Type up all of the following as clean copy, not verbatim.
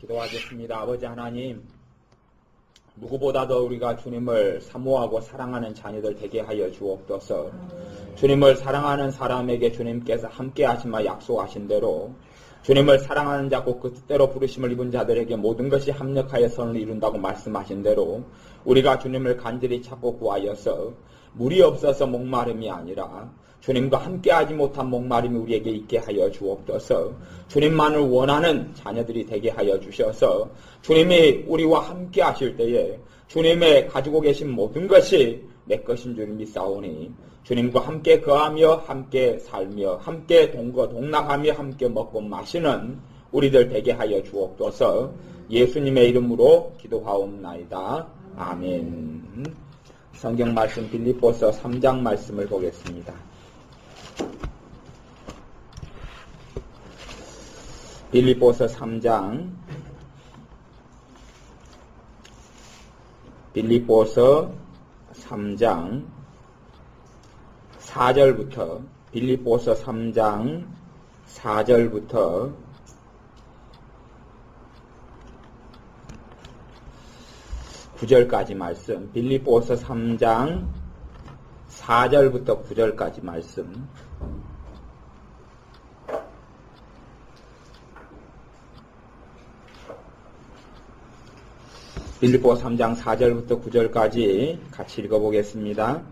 기도하겠습니다. 아버지 하나님, 누구보다도 우리가 주님을 사모하고 사랑하는 자녀들 되게 하여 주옵소서. 주님을 사랑하는 사람에게 주님께서 함께 하시마 약속하신 대로 주님을 사랑하는 자고 그 뜻대로 부르심을 입은 자들에게 모든 것이 합력하여 선을 이룬다고 말씀하신 대로 우리가 주님을 간절히 찾고 구하여서 물이 없어서 목마름이 아니라 주님과 함께하지 못한 목마름이 우리에게 있게 하여 주옵소서. 주님만을 원하는 자녀들이 되게 하여 주셔서 주님이 우리와 함께 하실 때에 주님의 가지고 계신 모든 것이 내 것인 줄 믿사오니 주님과 함께 거하며 함께 살며 함께 동거동락하며 함께 먹고 마시는 우리들 되게 하여 주옵소서. 예수님의 이름으로 기도하옵나이다. 아멘. 성경 말씀 빌립보서 3장 말씀을 보겠습니다. 빌립보서 3장 빌립보서 3장 4절부터 빌립보서 3장 4절부터 9절까지 말씀. 빌립보서 3장 4절부터 9절까지 말씀. 빌립보서 3장 4절부터 9절까지 같이 읽어보겠습니다.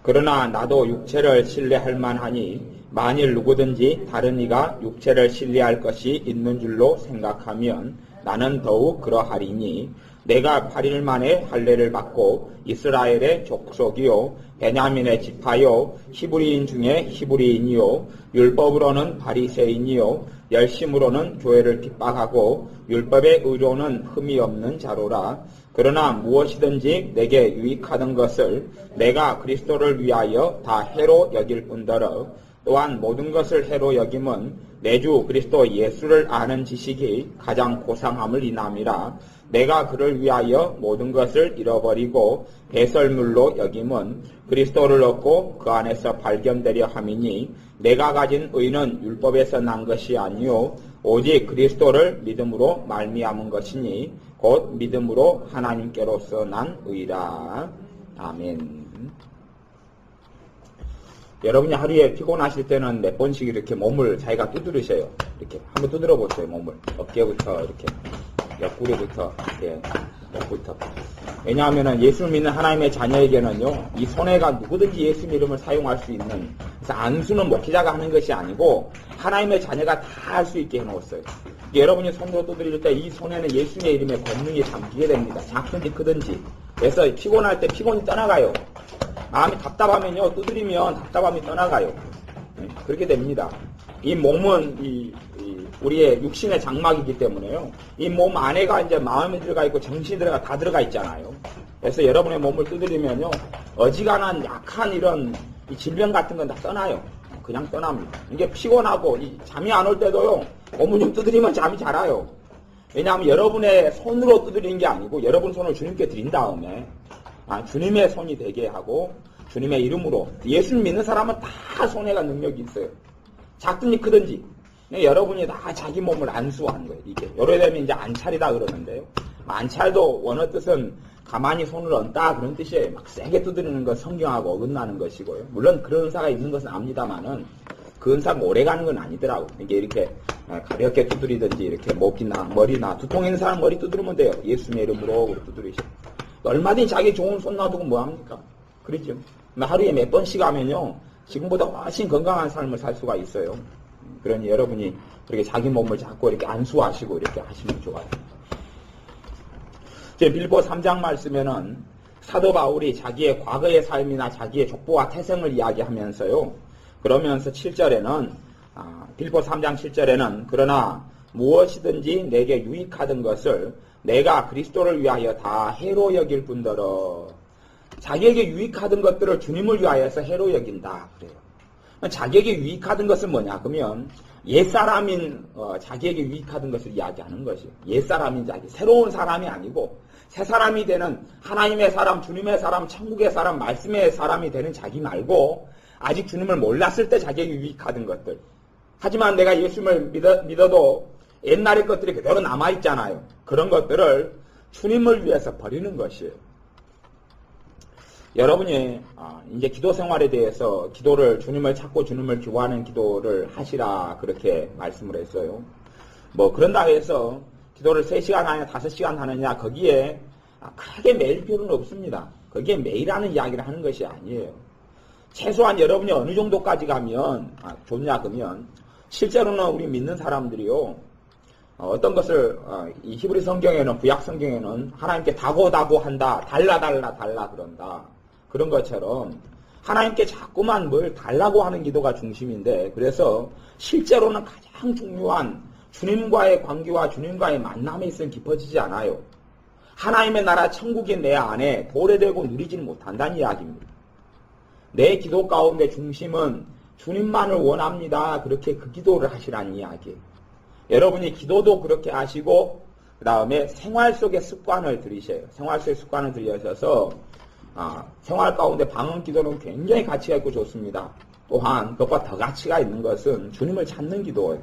그러나 나도 육체를 신뢰할 만하니 만일 누구든지 다른 이가 육체를 신뢰할 것이 있는 줄로 생각하면 나는 더욱 그러하리니 내가 8일 만에 할례를 받고 이스라엘의 족속이요 베냐민의 지파요 히브리인 중에 히브리인이요 율법으로는 바리새인이요 열심으로는 교회를 핍박하고 율법의 의로는 흠이 없는 자로라. 그러나 무엇이든지 내게 유익하던 것을 내가 그리스도를 위하여 다 해로 여길 뿐더러 또한 모든 것을 해로 여김은 내 주 그리스도 예수를 아는 지식이 가장 고상함을 인함이라. 내가 그를 위하여 모든 것을 잃어버리고 배설물로 여김은 그리스도를 얻고 그 안에서 발견되려 함이니 내가 가진 의는 율법에서 난 것이 아니요 오직 그리스도를 믿음으로 말미암은 것이니 곧 믿음으로 하나님께로서 난 의라. 아멘. 여러분이 하루에 피곤하실 때는 몇 번씩 이렇게 몸을 자기가 두드리셔요. 이렇게 한번 두드려 보세요. 몸을 어깨부터 이렇게 옆구리부터 이렇게 목부터. 왜냐하면 예수를 믿는 하나님의 자녀에게는요 이 손해가 누구든지 예수님 이름을 사용할 수 있는, 그래서 안수는 목회자가 하는 것이 아니고 하나님의 자녀가 다 할 수 있게 해놓았어요. 여러분이 손으로 두드릴 때 이 손에는 예수님의 이름의 권능이 담기게 됩니다. 작든지 크든지. 그래서 피곤할 때 피곤이 떠나가요. 마음이 답답하면요 두드리면 답답함이 떠나가요. 그렇게 됩니다. 이 몸은 우리의 육신의 장막이기 때문에요. 이 몸 안에가 이제 마음이 들어가 있고 정신이 다 들어가 있잖아요. 그래서 여러분의 몸을 두드리면요 어지간한 약한 이런 질병 같은 건 다 떠나요. 그냥 떠납니다. 이게 피곤하고 잠이 안 올 때도요 몸을 좀 두드리면 잠이 잘 와요. 왜냐하면 여러분의 손으로 두드리는 게 아니고 여러분 손을 주님께 드린 다음에 주님의 손이 되게 하고 주님의 이름으로, 예수를 믿는 사람은 다 손해가 능력이 있어요. 작든지 크든지 여러분이 다 자기 몸을 안수하는 거예요. 이게 요래되면 이제 안찰이다 그러는데요. 안찰도 원어 뜻은 가만히 손을 얹다 그런 뜻이에요. 막 세게 두드리는 건 성경하고 어긋나는 것이고요. 물론 그런 은사가 있는 것은 압니다만은 그 은사가 오래가는 건 아니더라고. 이게 이렇게 가볍게 두드리든지 이렇게 목이나 머리나 두통 있는 사람 머리 두드리면 돼요. 예수님의 이름으로 두드리시고. 얼마든지 자기 좋은 손 놔두고 뭐합니까? 그렇죠? 하루에 몇 번씩 하면요 지금보다 훨씬 건강한 삶을 살 수가 있어요. 그러니 여러분이 그렇게 자기 몸을 자꾸 이렇게 안수하시고 이렇게 하시면 좋아요. 빌립보 3장 말씀에는 사도 바울이 자기의 과거의 삶이나 자기의 족보와 태생을 이야기하면서요. 그러면서 7절에는 빌립보 3장 7절에는 그러나 무엇이든지 내게 유익하던 것을 내가 그리스도를 위하여 다 해로 여길 뿐더러, 자기에게 유익하던 것들을 주님을 위하여서 해로 여긴다 그래요. 자기에게 유익하던 것은 뭐냐 그러면 옛사람인 자기에게 유익하던 것을 이야기하는 것이에요. 옛사람인 자기, 새로운 사람이 아니고 새 사람이 되는 하나님의 사람, 주님의 사람, 천국의 사람, 말씀의 사람이 되는 자기 말고 아직 주님을 몰랐을 때 자기에게 유익하던 것들. 하지만 내가 예수님을 믿어도 옛날의 것들이 그대로 남아있잖아요. 그런 것들을 주님을 위해서 버리는 것이에요. 여러분이 이제 기도 생활에 대해서 기도를 주님을 찾고 주님을 기도하는 기도를 하시라 그렇게 말씀을 했어요. 뭐 그런다고 해서 기도를 3시간 하느냐 5시간 하느냐 거기에 크게 매일 필요는 없습니다. 거기에 매일 하는 이야기를 하는 것이 아니에요. 최소한 여러분이 어느 정도까지 가면 좋냐 그러면 실제로는 우리 믿는 사람들이요. 어떤 것을 이 히브리 성경에는 구약 성경에는 하나님께 다고다고 한다. 달라 그런다. 그런 것처럼 하나님께 자꾸만 뭘 달라고 하는 기도가 중심인데 그래서 실제로는 가장 중요한 주님과의 관계와 주님과의 만남에 있으면 깊어지지 않아요. 하나님의 나라 천국인 내 안에 도래되고 누리지는 못한다는 이야기입니다. 내 기도 가운데 중심은 주님만을 원합니다. 그렇게 그 기도를 하시라는 이야기예요. 여러분이 기도도 그렇게 하시고 그 다음에 생활 속의 습관을 들이셔요. 생활 속의 습관을 들이셔서 생활 가운데 방언 기도는 굉장히 가치가 있고 좋습니다. 또한 그것과 더 가치가 있는 것은 주님을 찾는 기도예요.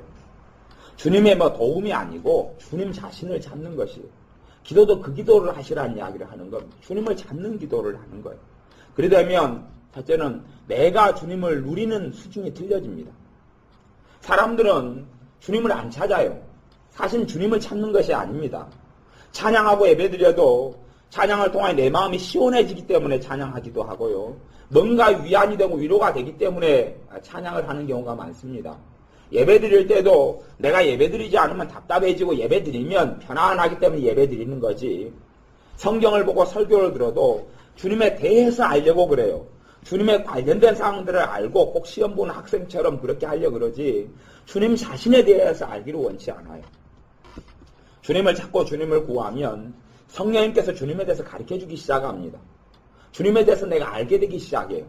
주님의 도움이 아니고 주님 자신을 찾는 것이에요. 기도도 그 기도를 하시라는 이야기를 하는 겁니다. 주님을 찾는 기도를 하는 거예요. 그러려면 첫째는 내가 주님을 누리는 수준이 틀려집니다. 사람들은 주님을 안 찾아요. 사실 주님을 찾는 것이 아닙니다. 찬양하고 예배드려도 찬양을 통해 내 마음이 시원해지기 때문에 찬양하기도 하고요. 뭔가 위안이 되고 위로가 되기 때문에 찬양을 하는 경우가 많습니다. 예배드릴 때도 내가 예배드리지 않으면 답답해지고 예배드리면 편안하기 때문에 예배드리는 거지. 성경을 보고 설교를 들어도 주님에 대해서 알려고 그래요. 주님에 관련된 사항들을 알고 꼭 시험 보는 학생처럼 그렇게 하려고 그러지 주님 자신에 대해서 알기를 원치 않아요. 주님을 찾고 주님을 구하면 성령님께서 주님에 대해서 가르쳐주기 시작합니다. 주님에 대해서 내가 알게 되기 시작해요.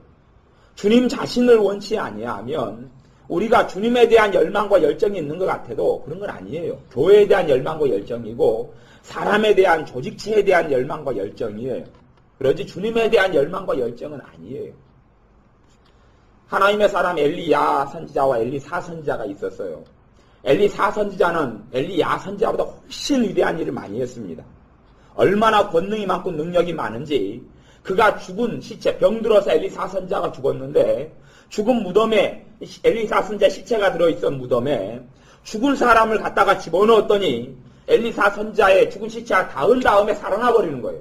주님 자신을 원치 아니하면 우리가 주님에 대한 열망과 열정이 있는 것 같아도 그런 건 아니에요. 교회에 대한 열망과 열정이고 사람에 대한 조직체에 대한 열망과 열정이에요. 그러지 주님에 대한 열망과 열정은 아니에요. 하나님의 사람 엘리야 선지자와 엘리사 선지자가 있었어요. 엘리사 선지자는 엘리야 선지자보다 훨씬 위대한 일을 많이 했습니다. 얼마나 권능이 많고 능력이 많은지 그가 죽은 시체, 병들어서 엘리사 선지자가 죽었는데 죽은 무덤에 엘리사 선지자 시체가 들어있던 무덤에 죽은 사람을 갖다가 집어넣었더니 엘리사 선지자의 죽은 시체가 닿은 다음에 살아나 버리는 거예요.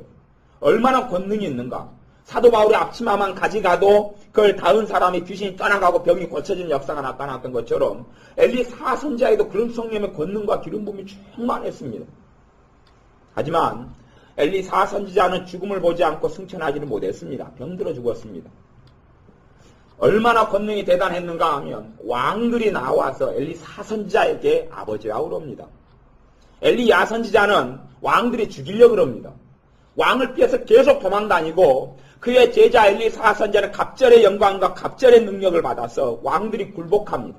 얼마나 권능이 있는가. 사도 바울의 앞치마만 가져가도 그걸 닿은 사람이 귀신이 떠나가고 병이 고쳐지는 역사가 나타났던 것처럼 엘리사 선지자에도 그런 성령의 권능과 기름 부음이 충만했습니다. 하지만 엘리사 선지자는 죽음을 보지 않고 승천하지는 못했습니다. 병들어 죽었습니다. 얼마나 권능이 대단했는가 하면 왕들이 나와서 엘리사 선지자에게 아버지라고 그럽니다. 엘리야 선지자는 왕들이 죽이려고 그럽니다. 왕을 피해서 계속 도망다니고 그의 제자 엘리사 선지자는 갑절의 영광과 갑절의 능력을 받아서 왕들이 굴복합니다.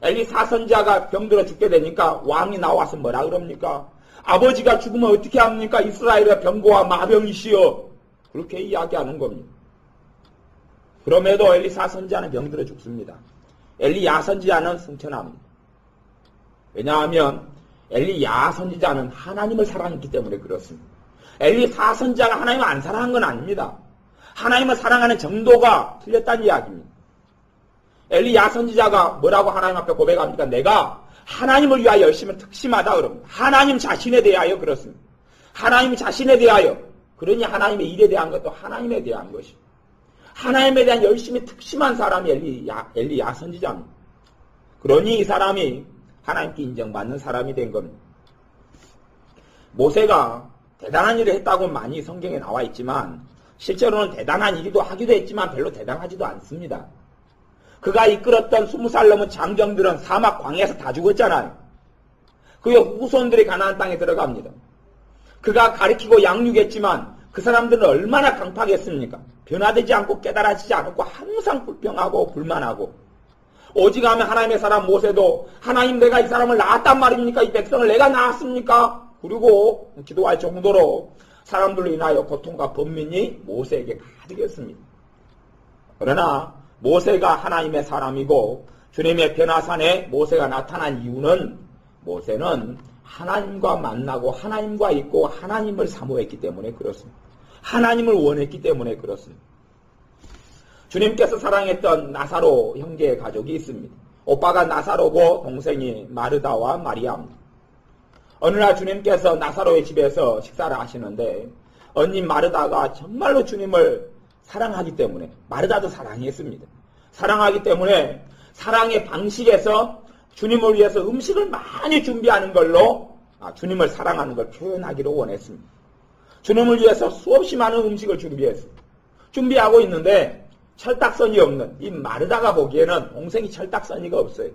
엘리사 선지자가 병들어 죽게 되니까 왕이 나와서 뭐라 그럽니까? 아버지가 죽으면 어떻게 합니까? 이스라엘의 병고와 마병이시여. 그렇게 이야기하는 겁니다. 그럼에도 엘리사 선지자는 병들어 죽습니다. 엘리야 선지자는 승천합니다. 왜냐하면 엘리야 선지자는 하나님을 사랑했기 때문에 그렇습니다. 엘리사 선지자가 하나님을 안 사랑한 건 아닙니다. 하나님을 사랑하는 정도가 틀렸다는 이야기입니다. 엘리야 선지자가 뭐라고 하나님 앞에 고백합니까? 내가 하나님을 위하여 열심히 특심하다 그럽니다. 하나님 자신에 대하여 그렇습니다. 하나님 자신에 대하여. 그러니 하나님의 일에 대한 것도 하나님에 대한 것이죠. 하나님에 대한 열심히 특심한 사람이 엘리야 선지자입니다. 그러니 이 사람이 하나님께 인정받는 사람이 된 겁니다. 모세가 대단한 일을 했다고 많이 성경에 나와 있지만 실제로는 대단한 일도 하기도 했지만 별로 대단하지도 않습니다. 그가 이끌었던 20살 넘은 장정들은 사막 광야에서 다 죽었잖아요. 그의 후손들이 가나안 땅에 들어갑니다. 그가 가르치고 양육했지만 그 사람들은 얼마나 강팍했습니까? 변화되지 않고 깨달아지지 않고 항상 불평하고 불만하고 오직 하면 하나님의 사람 모세도 하나님 내가 이 사람을 낳았단 말입니까? 이 백성을 내가 낳았습니까? 그리고 기도할 정도로 사람들로 인하여 고통과 번민이 모세에게 가득했습니다. 그러나 모세가 하나님의 사람이고 주님의 변화산에 모세가 나타난 이유는 모세는 하나님과 만나고 하나님과 있고 하나님을 사모했기 때문에 그렇습니다. 하나님을 원했기 때문에 그렇습니다. 주님께서 사랑했던 나사로 형제의 가족이 있습니다. 오빠가 나사로고 동생이 마르다와 마리아입니다. 어느 날 주님께서 나사로의 집에서 식사를 하시는데 언니 마르다가 정말로 주님을 사랑하기 때문에, 마르다도 사랑했습니다. 사랑하기 때문에 사랑의 방식에서 주님을 위해서 음식을 많이 준비하는 걸로 주님을 사랑하는 걸 표현하기로 원했습니다. 주님을 위해서 수없이 많은 음식을 준비했습니다. 준비하고 있는데 철딱서니 없는 이 마르다가 보기에는 동생이 철딱서니가 없어요.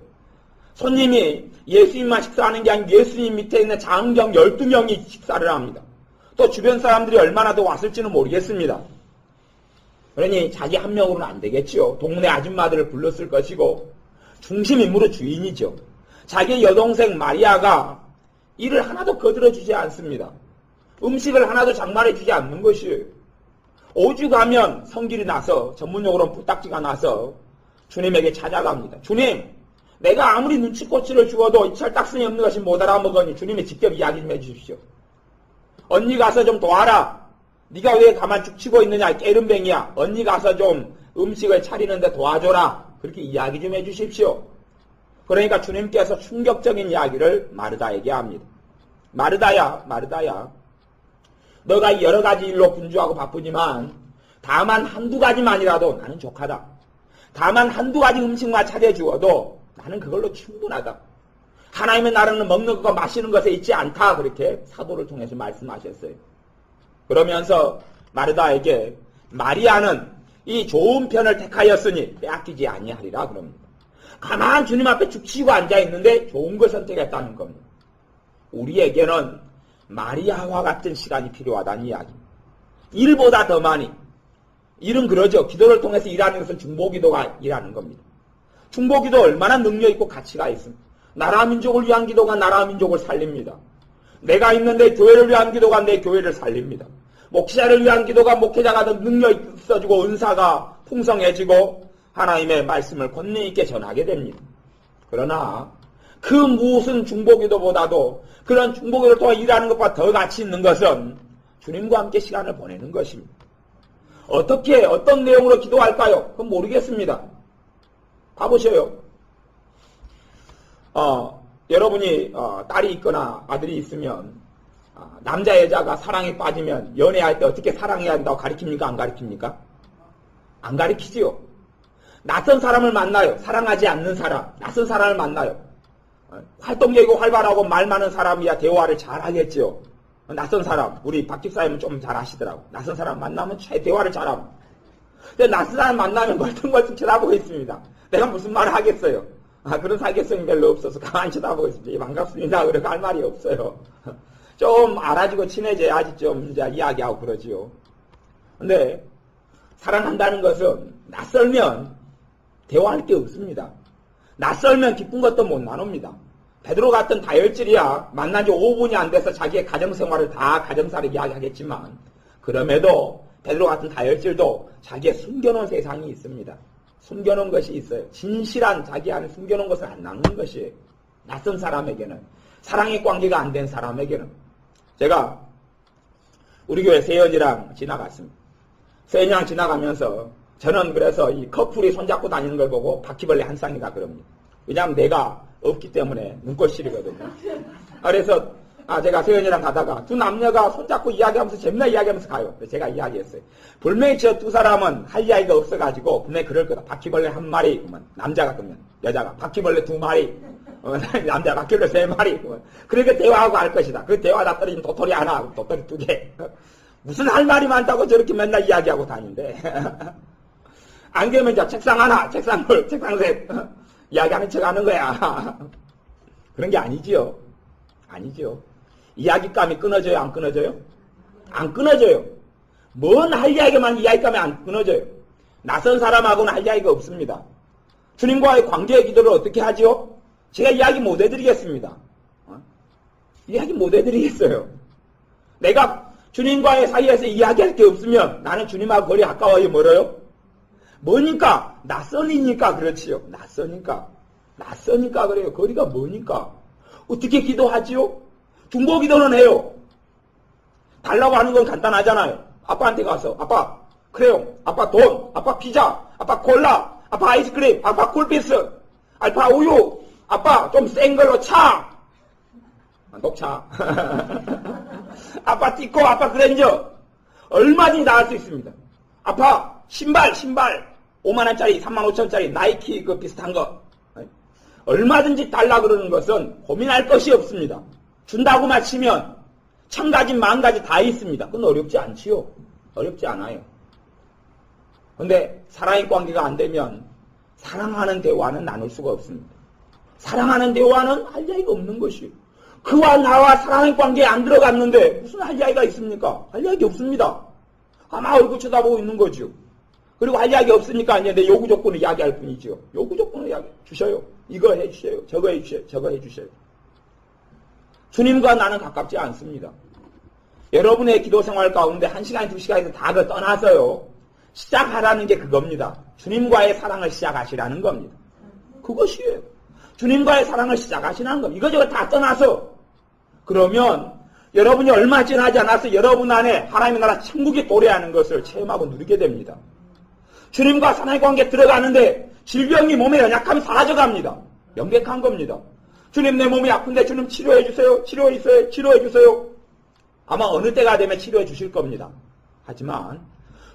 손님이 예수님만 식사하는 게 아니고 예수님 밑에 있는 장경 12명이 식사를 합니다. 또 주변 사람들이 얼마나 더 왔을지는 모르겠습니다. 그러니 자기 한 명으로는 안 되겠죠. 동네 아줌마들을 불렀을 것이고 중심 인물은 주인이죠. 자기 여동생 마리아가 일을 하나도 거들어주지 않습니다. 음식을 하나도 장만해주지 않는 것이에요. 오죽하면 성질이 나서, 전문용어로는 부딱지가 나서 주님에게 찾아갑니다. 주님, 내가 아무리 눈치꼬치를 주어도 이 철딱선이 없는 것이 못 알아먹으니 주님이 직접 이야기 좀 해주십시오. 언니 가서 좀 도와라. 네가 왜 가만 죽치고 있느냐, 깨름뱅이야. 언니 가서 좀 음식을 차리는데 도와줘라. 그렇게 이야기 좀 해주십시오. 그러니까 주님께서 충격적인 이야기를 마르다에게 합니다. 마르다야, 마르다야. 너가 여러 가지 일로 분주하고 바쁘지만 다만 한두 가지만이라도 나는 족하다. 다만 한두 가지 음식만 차려주어도 나는 그걸로 충분하다. 하나님의 나라는 먹는 것과 마시는 것에 있지 않다. 그렇게 사도를 통해서 말씀하셨어요. 그러면서 마르다에게 마리아는 이 좋은 편을 택하였으니 빼앗기지 아니하리라 그럽니다. 가만 주님 앞에 죽치고 앉아있는데 좋은 걸 선택했다는 겁니다. 우리에게는 마리아와 같은 시간이 필요하다는 이야기입니다. 일보다 더 많이. 일은 그러죠. 기도를 통해서 일하는 것은 중보기도가 일하는 겁니다. 중보기도 얼마나 능력있고 가치가 있습니다. 나라 민족을 위한 기도가 나라 민족을 살립니다. 내가 있는데 교회를 위한 기도가 내 교회를 살립니다. 목회자를 위한 기도가 목회자가 더 능력 있어지고 은사가 풍성해지고 하나님의 말씀을 권능 있게 전하게 됩니다. 그러나 그 무슨 중보기도보다도 그런 중보기도를 통해 일하는 것과 더 가치 있는 것은 주님과 함께 시간을 보내는 것입니다. 어떻게 어떤 내용으로 기도할까요? 그건 모르겠습니다. 봐보셔요. 여러분이 딸이 있거나 아들이 있으면 남자 여자가 사랑에 빠지면 연애할 때 어떻게 사랑해야 한다고 가르칩니까? 안 가르칩니까? 안 가르치지요. 낯선 사람을 만나요. 사랑하지 않는 사람, 낯선 사람을 만나요. 활동적이고 활발하고 말 많은 사람이야 대화를 잘 하겠죠. 낯선 사람, 우리 박 집사님은 좀 잘 하시더라고. 낯선 사람 만나면 대화를 잘함. 근데 낯선 사람 만나면 멀뚱멀뚱 쳐다보고 있습니다. 내가 무슨 말을 하겠어요. 그런 사교성이 별로 없어서 가만히 쳐다보고 있습니다. 반갑습니다. 그래 할 말이 없어요. 좀 알아주고 친해져야지 좀 이제 이야기하고 그러지요. 근데 사랑한다는 것은 낯설면 대화할 게 없습니다. 낯설면 기쁜 것도 못 나눕니다. 베드로 같은 다혈질이야 만난 지 5분이 안 돼서 자기의 가정생활을 다 가정사를 이야기하겠지만 그럼에도 베드로 같은 다혈질도 자기의 숨겨놓은 세상이 있습니다. 숨겨놓은 것이 있어요. 진실한 자기 안에 숨겨놓은 것을 안 나누는 것이 낯선 사람에게는, 사랑의 관계가 안 된 사람에게는. 제가 우리 교회 세연이랑 지나갔습니다. 세연이랑 지나가면서 저는 그래서 이 커플이 손잡고 다니는 걸 보고 바퀴벌레 한 쌍이다 그럽니다. 왜냐하면 내가 없기 때문에 눈꽃 시리거든요. 그래서 제가 세연이랑 가다가 두 남녀가 손잡고 이야기하면서 재미나게 이야기하면서 가요. 제가 이야기했어요. 분명히 저 두 사람은 할 이야기가 없어가지고 분명히 그럴 거다. 바퀴벌레 한 마리, 남자가 그러면 여자가 바퀴벌레 2마리, 남자 바퀴벌레 3마리. 그렇게 대화하고 할 것이다. 그 대화다 떨어진 도토리 하나, 도토리 2개. 무슨 할 말이 많다고 저렇게 맨날 이야기하고 다닌대. 안 그러면 이제 책상 하나, 책상 둘, 책상 셋. 이야기하는 척 하는 거야. 그런 게 아니지요. 아니죠. 이야기감이 끊어져요? 안 끊어져요? 안 끊어져요. 뭔 할 이야기만 이야기감이 안 끊어져요. 낯선 사람하고는 할 이야기가 없습니다. 주님과의 관계의 기도를 어떻게 하지요? 제가 이야기 못 해드리겠습니다. 이야기 못 해드리겠어요. 내가 주님과의 사이에서 이야기할 게 없으면 나는 주님하고 거리 가까워요? 멀어요? 뭐니까? 낯선이니까 그렇지요. 낯서니까 그래요. 거리가 뭐니까? 어떻게 기도하지요? 중보 기도는 해요. 달라고 하는 건 간단하잖아요. 아빠한테 가서 아빠 크레용, 아빠 돈, 아빠 피자, 아빠 콜라, 아빠 아이스크림, 아빠 쿨피스, 아빠 우유, 아빠 좀 센 걸로 차. 녹차. 아빠 티코, 아빠 그랜저. 얼마든지 다 할 수 있습니다. 아빠 신발 5만원짜리 35,000원짜리 나이키 그 비슷한 거 얼마든지 달라 그러는 것은 고민할 것이 없습니다. 준다고 마치면 천 가지 만 가지 다 있습니다. 그건 어렵지 않지요. 어렵지 않아요. 근데 사랑의 관계가 안 되면 사랑하는 대화는 나눌 수가 없습니다. 사랑하는 대화는 할 이야기가 없는 것이에요. 그와 나와 사랑의 관계에 안 들어갔는데 무슨 할 이야기가 있습니까? 할 이야기 없습니다. 아마 얼굴 쳐다보고 있는 거죠. 그리고 할 이야기 없으니까 이제 내 요구 조건을 이야기할 뿐이죠. 요구 조건을 이야기 주셔요. 이거 해주세요. 저거 해주세요. 저거 해주세요. 주님과 나는 가깝지 않습니다. 여러분의 기도 생활 가운데 1시간, 2시간에서 다 떠나서요. 시작하라는 게 그겁니다. 주님과의 사랑을 시작하시라는 겁니다. 그것이에요. 주님과의 사랑을 시작하시라는 겁니다. 이거저거 다 떠나서 그러면 여러분이 얼마 지나지 않아서 여러분 안에 하나님의 나라 천국이 도래하는 것을 체험하고 누리게 됩니다. 주님과 사랑의 관계에 들어가는데 질병이 몸에 연약하면 사라져갑니다. 명백한 겁니다. 주님 내 몸이 아픈데 주님 치료해 주세요. 치료해 주세요. 아마 어느 때가 되면 치료해 주실 겁니다. 하지만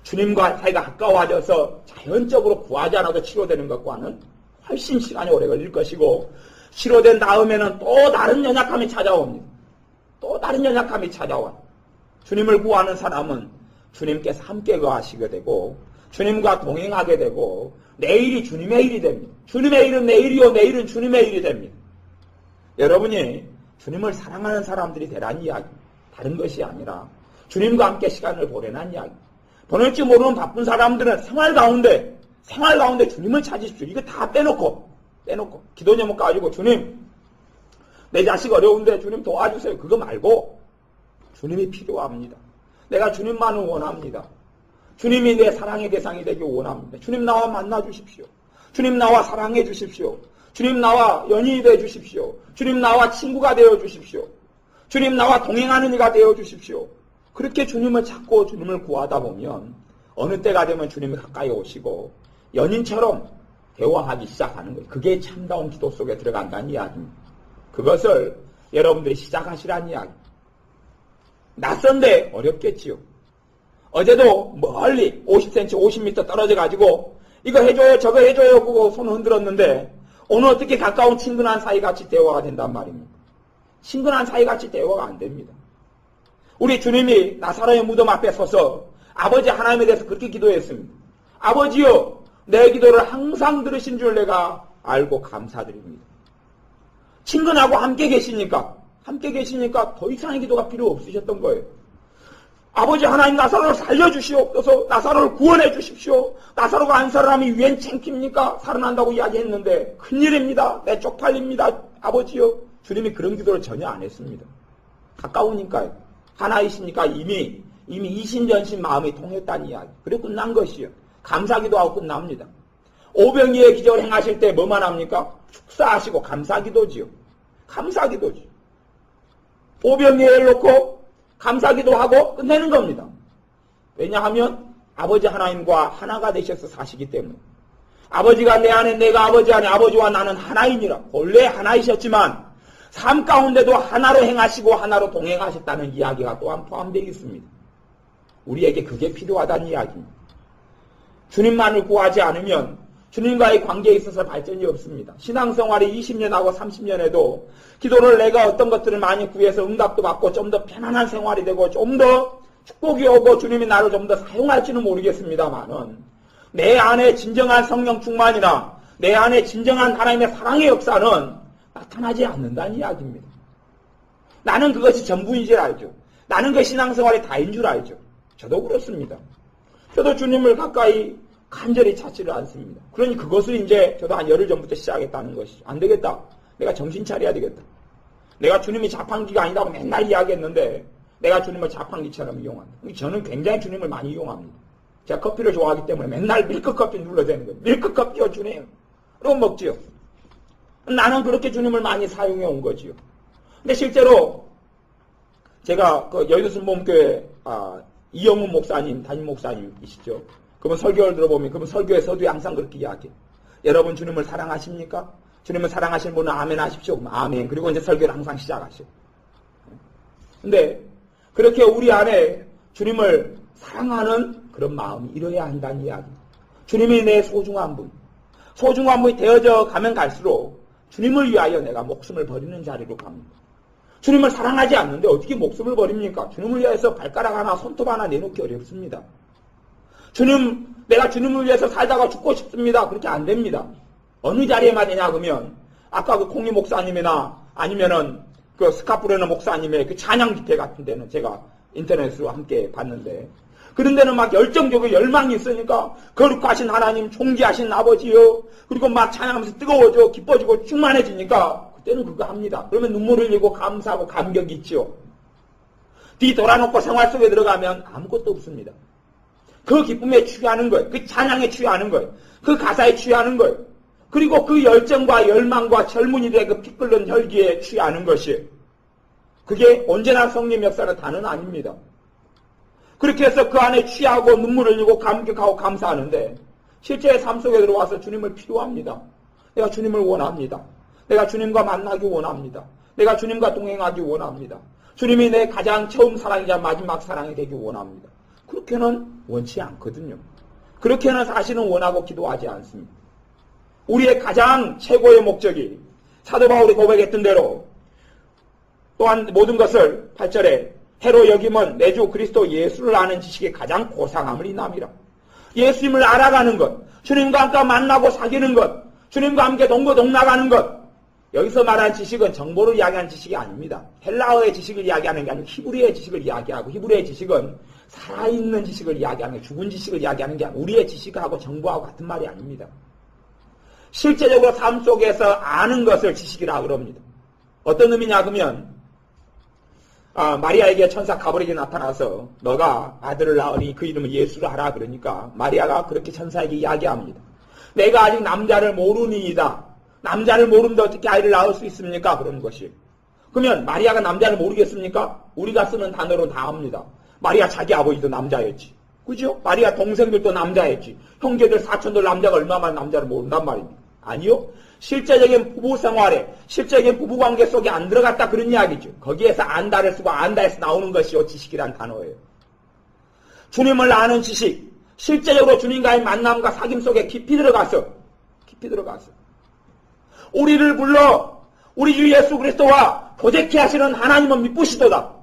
주님과 사이가 가까워져서 자연적으로 구하지 않아도 치료되는 것과는 훨씬 시간이 오래 걸릴 것이고 치료된 다음에는 또 다른 연약함이 찾아옵니다. 또 다른 연약함이 찾아와. 주님을 구하는 사람은 주님께서 함께 거하시게 되고 주님과 동행하게 되고 내일이 주님의 일이 됩니다. 주님의 일은 내일이요 내일은 주님의 일이 됩니다. 여러분이 주님을 사랑하는 사람들이 되라는 이야기 다른 것이 아니라 주님과 함께 시간을 보내는 이야기. 보낼지 모르는 바쁜 사람들은 생활 가운데 주님을 찾으십시오. 이거 다 빼놓고 기도 제목 가지고 주님 내 자식 어려운데 주님 도와주세요. 그거 말고 주님이 필요합니다. 내가 주님만을 원합니다. 주님이 내 사랑의 대상이 되길 원합니다. 주님 나와 만나 주십시오. 주님 나와 사랑해 주십시오. 주님 나와 연인이 되어 주십시오. 주님 나와 친구가 되어 주십시오. 주님 나와 동행하는 이가 되어 주십시오. 그렇게 주님을 찾고 주님을 구하다 보면 어느 때가 되면 주님이 가까이 오시고 연인처럼 대화하기 시작하는 거예요. 그게 참다운 기도 속에 들어간다는 이야기입니다. 그것을 여러분들이 시작하시라는 이야기. 낯선데 어렵겠지요. 어제도 멀리 50cm, 50m 떨어져 가지고 이거 해줘요, 저거 해줘요 그거 손을 흔들었는데 오늘 어떻게 가까운 친근한 사이같이 대화가 된단 말입니다. 친근한 사이같이 대화가 안 됩니다. 우리 주님이 나사로의 무덤 앞에 서서 아버지 하나님에 대해서 그렇게 기도했습니다. 아버지요, 내 기도를 항상 들으신 줄 내가 알고 감사드립니다. 친근하고 함께 계시니까 더 이상의 기도가 필요 없으셨던 거예요. 아버지 하나님 나사로를 살려주시옵소서. 나사로를 구원해 주십시오. 나사로가 안 살아남이 웬 창피입니까? 살아난다고 이야기했는데 큰일입니다. 내 쪽팔립니다. 아버지요. 주님이 그런 기도를 전혀 안 했습니다. 가까우니까요. 하나이시니까 이미 이신전신 마음이 통했다는 이야기. 그리고 끝난 것이요. 감사기도하고 끝납니다. 오병이의 기적을 행하실 때 뭐만 합니까? 축사하시고 감사기도지요. 감사기도지. 오병이를 놓고 감사기도하고 끝내는 겁니다. 왜냐하면 아버지 하나님과 하나가 되셔서 사시기 때문에. 아버지가 내 안에 내가 아버지 안에 아버지와 나는 하나이니라. 본래 하나이셨지만 삶 가운데도 하나로 행하시고 하나로 동행하셨다는 이야기가 또한 포함되어 있습니다. 우리에게 그게 필요하다는 이야기입니다. 주님만을 구하지 않으면 주님과의 관계에 있어서 발전이 없습니다. 신앙생활이 20년하고 30년에도 기도를 내가 어떤 것들을 많이 구해서 응답도 받고 좀 더 편안한 생활이 되고 좀 더 축복이 오고 주님이 나를 좀 더 사용할지는 모르겠습니다만은 내 안에 진정한 성령 충만이나 내 안에 진정한 하나님의 사랑의 역사는 나타나지 않는다는 이야기입니다. 나는 그것이 전부인 줄 알죠. 나는 그 신앙생활이 다인 줄 알죠. 저도 그렇습니다. 저도 주님을 가까이 간절히 찾지를 않습니다. 그러니 그것을 이제 저도 한 열흘 전부터 시작했다는 것이죠. 안 되겠다. 내가 정신 차려야 되겠다. 내가 주님이 자판기가 아니라고 맨날 이야기했는데 내가 주님을 자판기처럼 이용한다. 저는 굉장히 주님을 많이 이용합니다. 제가 커피를 좋아하기 때문에 맨날 밀크커피 눌러대는 거예요. 밀크커피요 주님. 그럼 먹지요. 나는 그렇게 주님을 많이 사용해 온 거지요. 근데 실제로 제가 그 여의도 순복음교회 이영훈 목사님, 담임 목사님이시죠. 그분 설교를 들어보면 그분 설교의 서두에 항상 그렇게 이야기해요. 여러분 주님을 사랑하십니까? 주님을 사랑하시는 분은 아멘 하십시오. 아멘. 그리고 이제 설교를 항상 시작하셔요. 근데 그렇게 우리 안에 주님을 사랑하는 그런 마음이 이뤄야 한다는 이야기입니다. 주님이 내 소중한 분, 소중한 분이 되어져 가면 갈수록 주님을 위하여 내가 목숨을 버리는 자리로 갑니다. 주님을 사랑하지 않는데 어떻게 목숨을 버립니까? 주님을 위해서 발가락 하나, 손톱 하나 내놓기 어렵습니다. 내가 주님을 위해서 살다가 죽고 싶습니다. 그렇게 안 됩니다. 어느 자리에만 되냐 그러면 아까 그 콩리 목사님이나 아니면은 그 스카프레너 목사님의 그 찬양 집회 같은 데는 제가 인터넷으로 함께 봤는데 그런 데는 막 열정적으로 열망이 있으니까 거룩하신 하나님, 존귀하신 아버지요. 그리고 막 찬양하면서 뜨거워져 기뻐지고 충만해지니까 그때는 그거 합니다. 그러면 눈물 흘리고 감사하고 감격이 있죠. 뒤 돌아놓고 생활 속에 들어가면 아무것도 없습니다. 그 기쁨에 취하는 거예요. 그 찬양에 취하는 거예요. 그 가사에 취하는 거예요. 그리고 그 열정과 열망과 젊은이들의 그 피 끓는 혈기에 취하는 것이 그게 언제나 성령 역사는 다는 아닙니다. 그렇게 해서 그 안에 취하고 눈물 흘리고 감격하고 감사하는데 실제의 삶 속에 들어와서 주님을 필요합니다. 내가 주님을 원합니다. 내가 주님과 만나기 원합니다. 내가 주님과 동행하기 원합니다. 주님이 내 가장 처음 사랑이자 마지막 사랑이 되기 원합니다. 그렇게는 원치 않거든요. 그렇게는 사실은 원하고 기도하지 않습니다. 우리의 가장 최고의 목적이 사도 바울이 고백했던 대로 또한 모든 것을 8절에 해로 여김은 내 주 그리스도 예수를 아는 지식이 가장 고상함을 인함이라. 예수님을 알아가는 것, 주님과 함께 만나고 사귀는 것, 주님과 함께 동거동락하는 것. 여기서 말하는 지식은 정보를 이야기하는 지식이 아닙니다. 헬라어의 지식을 이야기하는 게 아니고 히브리어의 지식을 이야기하고 히브리어의 지식은 살아있는 지식을 이야기하는 게 죽은 지식을 이야기하는 게 아니고 우리의 지식하고 정보하고 같은 말이 아닙니다. 실제적으로 삶 속에서 아는 것을 지식이라고 그럽니다. 어떤 의미냐 그러면 마리아에게 천사 가브리엘이 나타나서 너가 아들을 낳으니 그 이름은 예수를 하라 그러니까 마리아가 그렇게 천사에게 이야기합니다. 내가 아직 남자를 모르니이다. 남자를 모르는데 어떻게 아이를 낳을 수 있습니까? 그런 것이. 그러면 마리아가 남자를 모르겠습니까? 우리가 쓰는 단어로 다 압니다. 마리아 자기 아버지도 남자였지. 그죠? 마리아 동생들도 남자였지. 형제들 사촌들 남자가 얼마나 남자를 모른단 말입니다. 아니요. 실제적인 부부 생활에, 실제적인 부부 관계 속에 안 들어갔다 그런 이야기죠. 거기에서 안다를 쓰고 안다에서 나오는 것이 지식이란 단어예요. 주님을 아는 지식, 실제적으로 주님과의 만남과 사귐 속에 깊이 들어가서 우리를 불러 우리 주 예수 그리스도와 교제케 하시는 하나님은 미쁘시도다.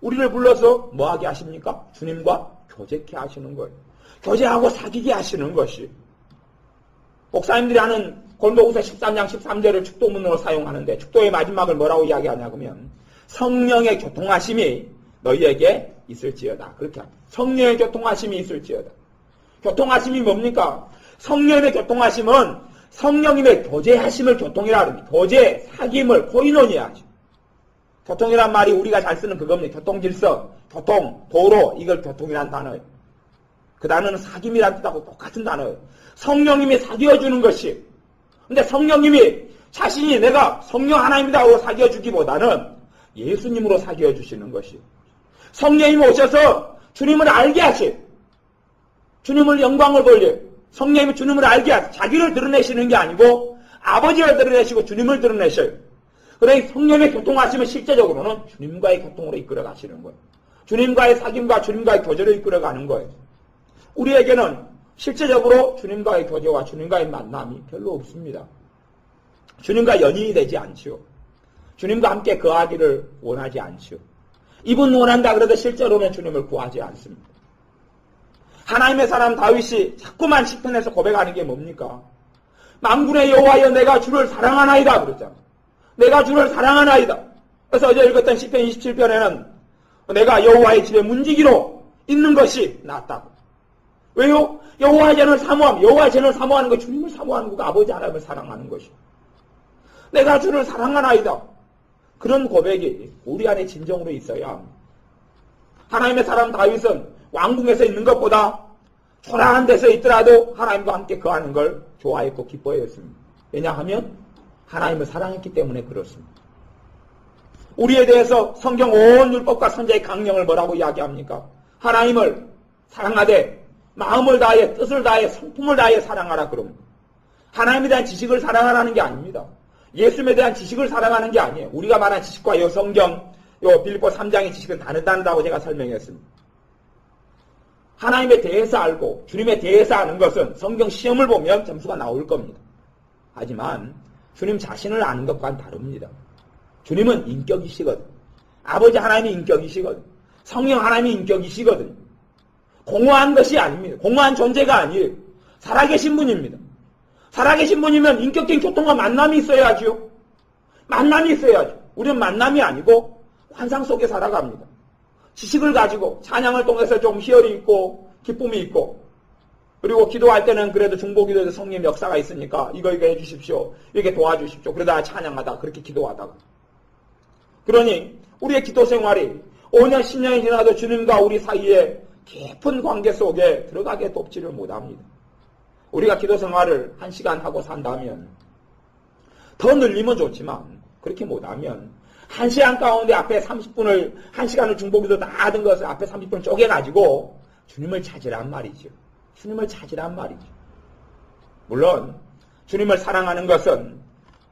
우리를 불러서 뭐하게 하십니까? 주님과 교제케 하시는 거예요. 교제하고 사귀게 하시는 것이. 목사님들이 하는 고린도후서 13장 13절을 축도문으로 사용하는데 축도의 마지막을 뭐라고 이야기하냐 그러면 성령의 교통하심이 너희에게 있을지어다. 그렇게 합니다. 성령의 교통하심이 있을지어다. 교통하심이 뭡니까? 성령의 교통하심은 성령님의 교제하심을 교통이라 합니다. 교제, 사귐을 코이노니아 하죠. 교통이란 말이 우리가 잘 쓰는 그겁니다. 교통질서, 교통, 도로, 이걸 교통이란 단어예요. 그 단어는 사귐이란 뜻하고 똑같은 단어예요. 성령님이 사귀어주는 것이. 근데 성령님이 자신이 내가 성령 하나님이다 하고 사귀어주기보다는 예수님으로 사귀어주시는 것이. 성령님이 오셔서 주님을 알게 하시. 주님을 영광을 돌려. 성령님이 주님을 알게 하시. 자기를 드러내시는 게 아니고 아버지를 드러내시고 주님을 드러내셔요. 그러니 성령의 교통하시면 실제적으로는 주님과의 교통으로 이끌어 가시는 거예요. 주님과의 사귐과 주님과의 교제로 이끌어 가는 거예요. 우리에게는 실제적으로 주님과의 교제와 주님과의 만남이 별로 없습니다. 주님과 연인이 되지 않지요. 주님과 함께 거하기를 원하지 않지요. 이분 원한다 그래도 실제로는 주님을 구하지 않습니다. 하나님의 사람 다윗이 자꾸만 시편에서 고백하는 게 뭡니까? 만군의 여호와여 내가 주를 사랑하나이다 그랬잖아. 내가 주를 사랑하나이다. 그래서 어제 읽었던 시편 27편에는 내가 여호와의 집에 문지기로 있는 것이 낫다고. 왜요? 여호와의 전을 사모함. 여호와의 전을 사모하는 거 주님을 사모하는 거고 아버지 하나님을 사랑하는 것이. 내가 주를 사랑하나이다. 그런 고백이 우리 안에 진정으로 있어야 합니다. 하나님의 사람 다윗은 왕궁에서 있는 것보다 초라한 데서 있더라도 하나님과 함께 거하는 걸 좋아했고 기뻐했습니다. 왜냐하면 하나님을 사랑했기 때문에 그렇습니다. 우리에 대해서 성경 온 율법과 선지자의 강령을 뭐라고 이야기합니까? 하나님을 사랑하되 마음을 다해 뜻을 다해 성품을 다해 사랑하라 그럽니다. 하나님에 대한 지식을 사랑하라는 게 아닙니다. 예수님에 대한 지식을 사랑하는 게 아니에요. 우리가 말한 지식과 요 성경, 요 빌립보 3장의 지식은 다르다고 제가 설명했습니다. 하나님에 대해서 알고 주님에 대해서 아는 것은 성경 시험을 보면 점수가 나올 겁니다. 하지만 주님 자신을 아는 것과는 다릅니다. 주님은 인격이시거든. 아버지 하나님이 인격이시거든. 성령 하나님이 인격이시거든. 공허한 것이 아닙니다. 공허한 존재가 아니에요. 살아계신 분입니다. 살아계신 분이면 인격적인 교통과 만남이 있어야죠. 만남이 있어야죠. 우리는 만남이 아니고 환상 속에 살아갑니다. 지식을 가지고 찬양을 통해서 좀 희열이 있고 기쁨이 있고 그리고 기도할 때는 그래도 중보기도에서 성령 역사가 있으니까 이거 해주십시오. 이렇게 도와주십시오. 그러다가 찬양하다가 그렇게 기도하다가 그러니 우리의 기도 생활이 5년 10년이 지나도 주님과 우리 사이에 깊은 관계 속에 들어가게 돕지를 못합니다. 우리가 기도 생활을 1시간 하고 산다면 더 늘리면 좋지만 그렇게 못하면 1시간 가운데 앞에 30분을 1시간을 중보기도 다 하던 것을 앞에 30분을 쪼개가지고 주님을 찾으란 말이죠. 주님을 찾으란 말이죠. 물론 주님을 사랑하는 것은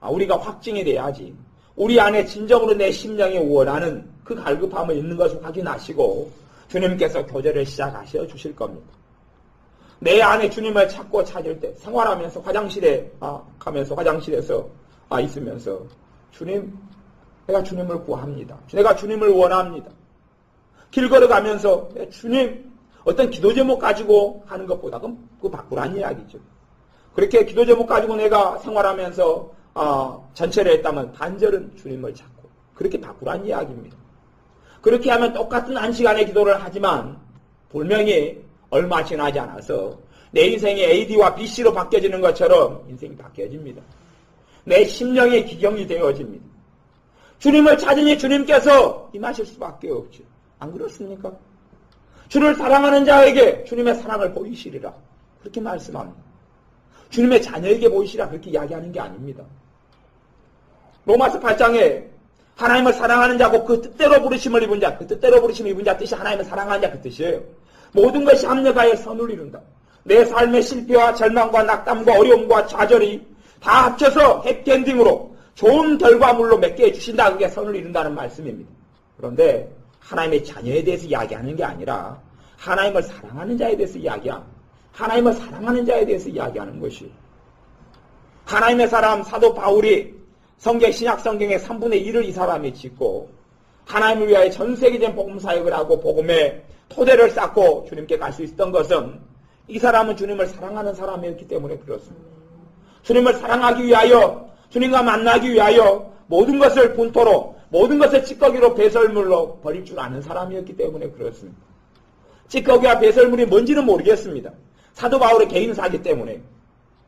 우리가 확증이 돼야지 우리 안에 진정으로 내 심령이 원하는 그 갈급함을 있는 것을 확인하시고 주님께서 교제를 시작하셔 주실 겁니다. 내 안에 주님을 찾고 찾을 때 생활하면서 화장실에 가면서 화장실에서 있으면서 주님 내가 주님을 구합니다. 내가 주님을 원합니다. 길 걸어가면서 주님 어떤 기도 제목 가지고 하는 것보다 그거 바꾸란 이야기죠. 그렇게 기도 제목 가지고 내가 생활하면서 전체를 했다면 반절은 주님을 찾고 그렇게 바꾸란 이야기입니다. 그렇게 하면 똑같은 1시간의 기도를 하지만 분명히 얼마 지나지 않아서 내 인생이 AD와 BC로 바뀌어지는 것처럼 인생이 바뀌어집니다. 내 심령의 기경이 되어집니다. 주님을 찾으니 주님께서 임하실 수밖에 없죠. 안 그렇습니까? 주를 사랑하는 자에게 주님의 사랑을 보이시리라. 그렇게 말씀합니다. 주님의 자녀에게 보이시라 그렇게 이야기하는 게 아닙니다. 로마서 8장에 하나님을 사랑하는 자고 그 뜻대로 부르심을 입은 자, 그 뜻대로 부르심을 입은 자 뜻이 하나님을 사랑하는 자 그 뜻이에요. 모든 것이 합력하여 선을 이룬다. 내 삶의 실패와 절망과 낙담과 어려움과 좌절이 다 합쳐서 해피엔딩으로 좋은 결과물로 맺게 해주신다. 그게 선을 이룬다는 말씀입니다. 그런데 하나님의 자녀에 대해서 이야기하는 게 아니라 하나님을 사랑하는 자에 대해서 하나님을 사랑하는 자에 대해서 이야기하는 것이 하나님의 사람 사도 바울이 신약 성경의 3분의 1을 이 사람이 짓고 하나님을 위하여 전 세계적인 복음 사역을 하고 복음의 토대를 쌓고 주님께 갈 수 있었던 것은 이 사람은 주님을 사랑하는 사람이었기 때문에 그렇습니다. 주님을 사랑하기 위하여 주님과 만나기 위하여 모든 것을 분토로 모든 것을 찌꺼기로 배설물로 버릴 줄 아는 사람이었기 때문에 그렇습니다. 찌꺼기와 배설물이 뭔지는 모르겠습니다. 사도 바울의 개인사기 때문에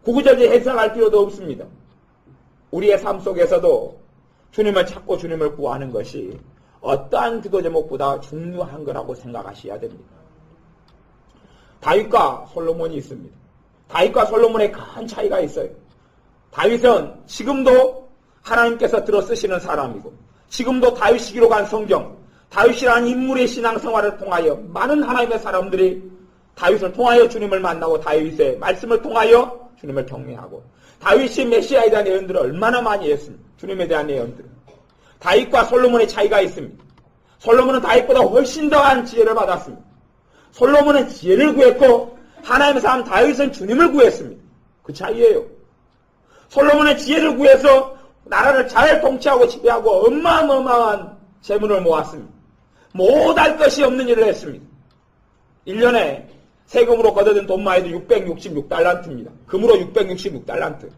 구구절절 해석할 필요도 없습니다. 우리의 삶 속에서도 주님을 찾고 주님을 구하는 것이 어떠한 기도 제목보다 중요한 거라고 생각하셔야 됩니다. 다윗과 솔로몬이 있습니다. 다윗과 솔로몬의 큰 차이가 있어요. 다윗은 지금도 하나님께서 들어 쓰시는 사람이고 지금도 다윗이 기록한 성경, 다윗이라는 인물의 신앙생활을 통하여 많은 하나님의 사람들이 다윗을 통하여 주님을 만나고 다윗의 말씀을 통하여 주님을 경외하고 다윗이 메시아에 대한 예언들을 얼마나 많이 했습니다. 주님에 대한 예언들. 다윗과 솔로몬의 차이가 있습니다. 솔로몬은 다윗보다 훨씬 더한 지혜를 받았습니다. 솔로몬은 지혜를 구했고 하나님의 사람 다윗은 주님을 구했습니다. 그 차이예요. 솔로몬은 지혜를 구해서 나라를 잘 통치하고 지배하고 어마어마한 재물을 모았습니다. 못할 것이 없는 일을 했습니다. 1년에 세금으로 거둬든 돈만 해도 666달란트입니다. 금으로 666달란트.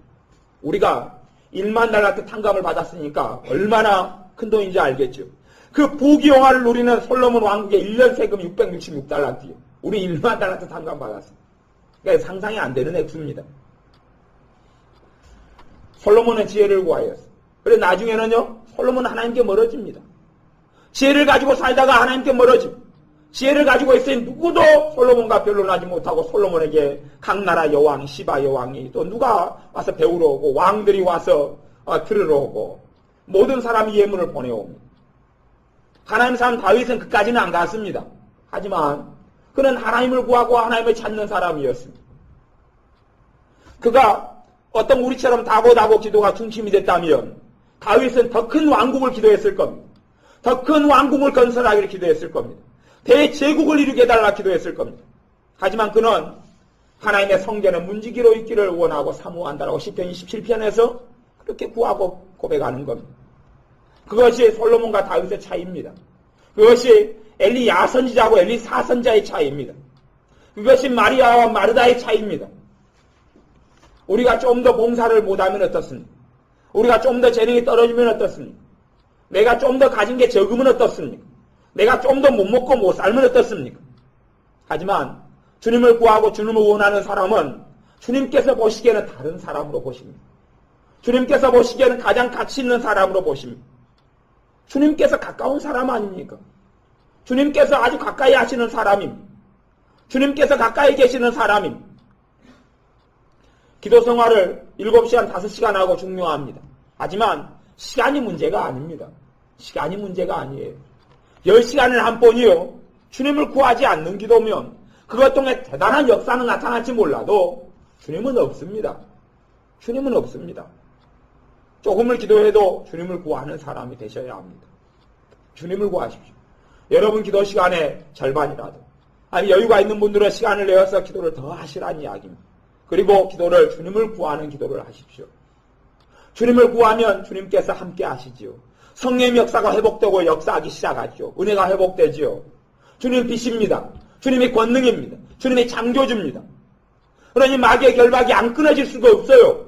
우리가 1만 달란트 탕감을 받았으니까 얼마나 큰 돈인지 알겠죠. 그 부귀영화를 누리는 솔로몬 왕국의 1년 세금 666달란트예요. 우리 1만 달란트 탕감 받았어요. 그러니까 상상이 안 되는 액수입니다. 솔로몬은 지혜를 구하였어요. 그래서 나중에는요, 솔로몬은 하나님께 멀어집니다. 지혜를 가지고 살다가 하나님께 멀어집니다. 지혜를 가지고 있으니 누구도 솔로몬과 변론하지 못하고 솔로몬에게 각 나라 여왕, 시바 여왕이 또 누가 와서 배우러 오고 왕들이 와서 들으러 오고 모든 사람이 예물을 보내옵니다. 하나님 사람 다윗은 그까지는 안 갔습니다. 하지만 그는 하나님을 구하고 하나님을 찾는 사람이었습니다. 그가 어떤 우리처럼 다고다고 기도가 중심이 됐다면 다윗은 더 큰 왕국을 기도했을 겁니다. 더 큰 왕국을 건설하기를 기도했을 겁니다. 대제국을 이루게 해달라 기도했을 겁니다. 하지만 그는 하나님의 성전의 문지기로 있기를 원하고 사모한다라고 시편 27편에서 그렇게 구하고 고백하는 겁니다. 그것이 솔로몬과 다윗의 차이입니다. 그것이 엘리야 선지자하고 엘리사 선지자의 차이입니다. 그것이 마리아와 마르다의 차이입니다. 우리가 좀 더 봉사를 못하면 어떻습니까? 우리가 좀 더 재능이 떨어지면 어떻습니까? 내가 좀 더 가진 게 적으면 어떻습니까? 내가 좀 더 못 먹고 못 살면 어떻습니까? 하지만 주님을 구하고 주님을 원하는 사람은 주님께서 보시기에는 다른 사람으로 보십니다. 주님께서 보시기에는 가장 가치 있는 사람으로 보십니다. 주님께서 가까운 사람 아닙니까? 주님께서 아주 가까이 하시는 사람입니다. 주님께서 가까이 계시는 사람입니다. 기도 생활을 7시간, 5시간 하고 중요합니다. 하지만 시간이 문제가 아닙니다. 시간이 문제가 아니에요. 10시간을 한 번이요. 주님을 구하지 않는 기도면 그것 통해 대단한 역사는 나타날지 몰라도 주님은 없습니다. 주님은 없습니다. 조금을 기도해도 주님을 구하는 사람이 되셔야 합니다. 주님을 구하십시오. 여러분 기도 시간의 절반이라도 아니 여유가 있는 분들은 시간을 내어서 기도를 더 하시라는 이야기입니다. 그리고 기도를 주님을 구하는 기도를 하십시오. 주님을 구하면 주님께서 함께 하시지요. 성령의 역사가 회복되고 역사하기 시작하죠. 은혜가 회복되지요. 주님 빛입니다. 주님이 권능입니다. 주님이 창조주입니다. 그러니 마귀의 결박이 안 끊어질 수가 없어요.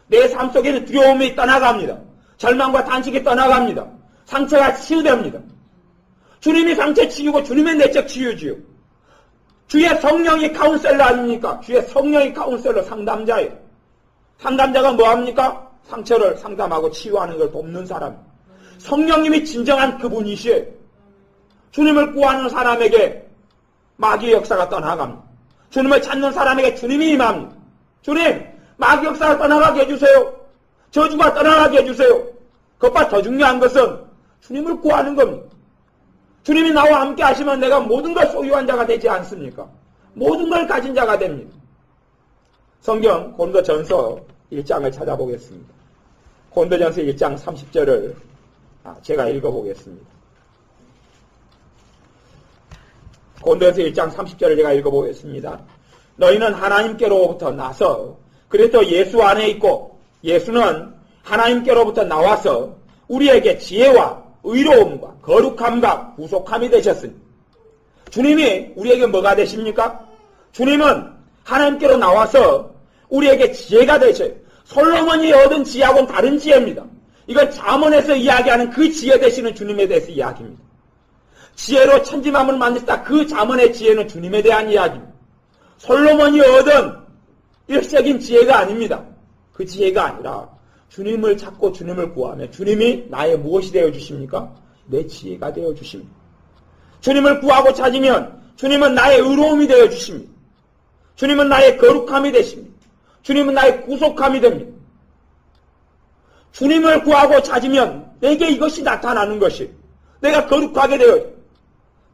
내 삶 속에는 두려움이 떠나갑니다. 절망과 단식이 떠나갑니다. 상처가 치유됩니다. 주님이 상처 치유고 주님의 내적 치유지요. 주의 성령이 카운셀러 아닙니까? 주의 성령이 카운셀러 상담자예요. 상담자가 뭐합니까? 상처를 상담하고 치유하는 걸 돕는 사람. 성령님이 진정한 그분이시에요. 주님을 구하는 사람에게 마귀의 역사가 떠나갑니다. 주님을 찾는 사람에게 주님이 임합니다. 주님, 마귀 역사가 떠나가게 해주세요. 저주가 떠나가게 해주세요. 그것보다 더 중요한 것은 주님을 구하는 겁니다. 주님이 나와 함께 하시면 내가 모든 걸 소유한 자가 되지 않습니까? 모든 걸 가진 자가 됩니다. 성경 고린도전서 1장을 찾아보겠습니다. 고린도전서 1장 30절을 제가 읽어보겠습니다. 고린도전서 1장 30절을 제가 읽어보겠습니다. 너희는 하나님께로부터 나서 그리스도 예수 안에 있고 예수는 하나님께로부터 나와서 우리에게 지혜와 의로움과 거룩함과 구속함이 되셨으니 주님이 우리에게 뭐가 되십니까? 주님은 하나님께로 나와서 우리에게 지혜가 되셔요. 솔로몬이 얻은 지혜하고는 다른 지혜입니다. 이건 잠언에서 이야기하는 그 지혜 되시는 주님에 대해서 이야기입니다. 지혜로 천지만물을 만드셨다. 그 잠언의 지혜는 주님에 대한 이야기입니다. 솔로몬이 얻은 일시적인 지혜가 아닙니다. 그 지혜가 아니라 주님을 찾고 주님을 구하면 주님이 나의 무엇이 되어주십니까? 내 지혜가 되어주십니다. 주님을 구하고 찾으면 주님은 나의 의로움이 되어주십니다. 주님은 나의 거룩함이 되십니다. 주님은 나의 구속함이 됩니다. 주님을 구하고 찾으면 내게 이것이 나타나는 것이 내가 거룩하게 되어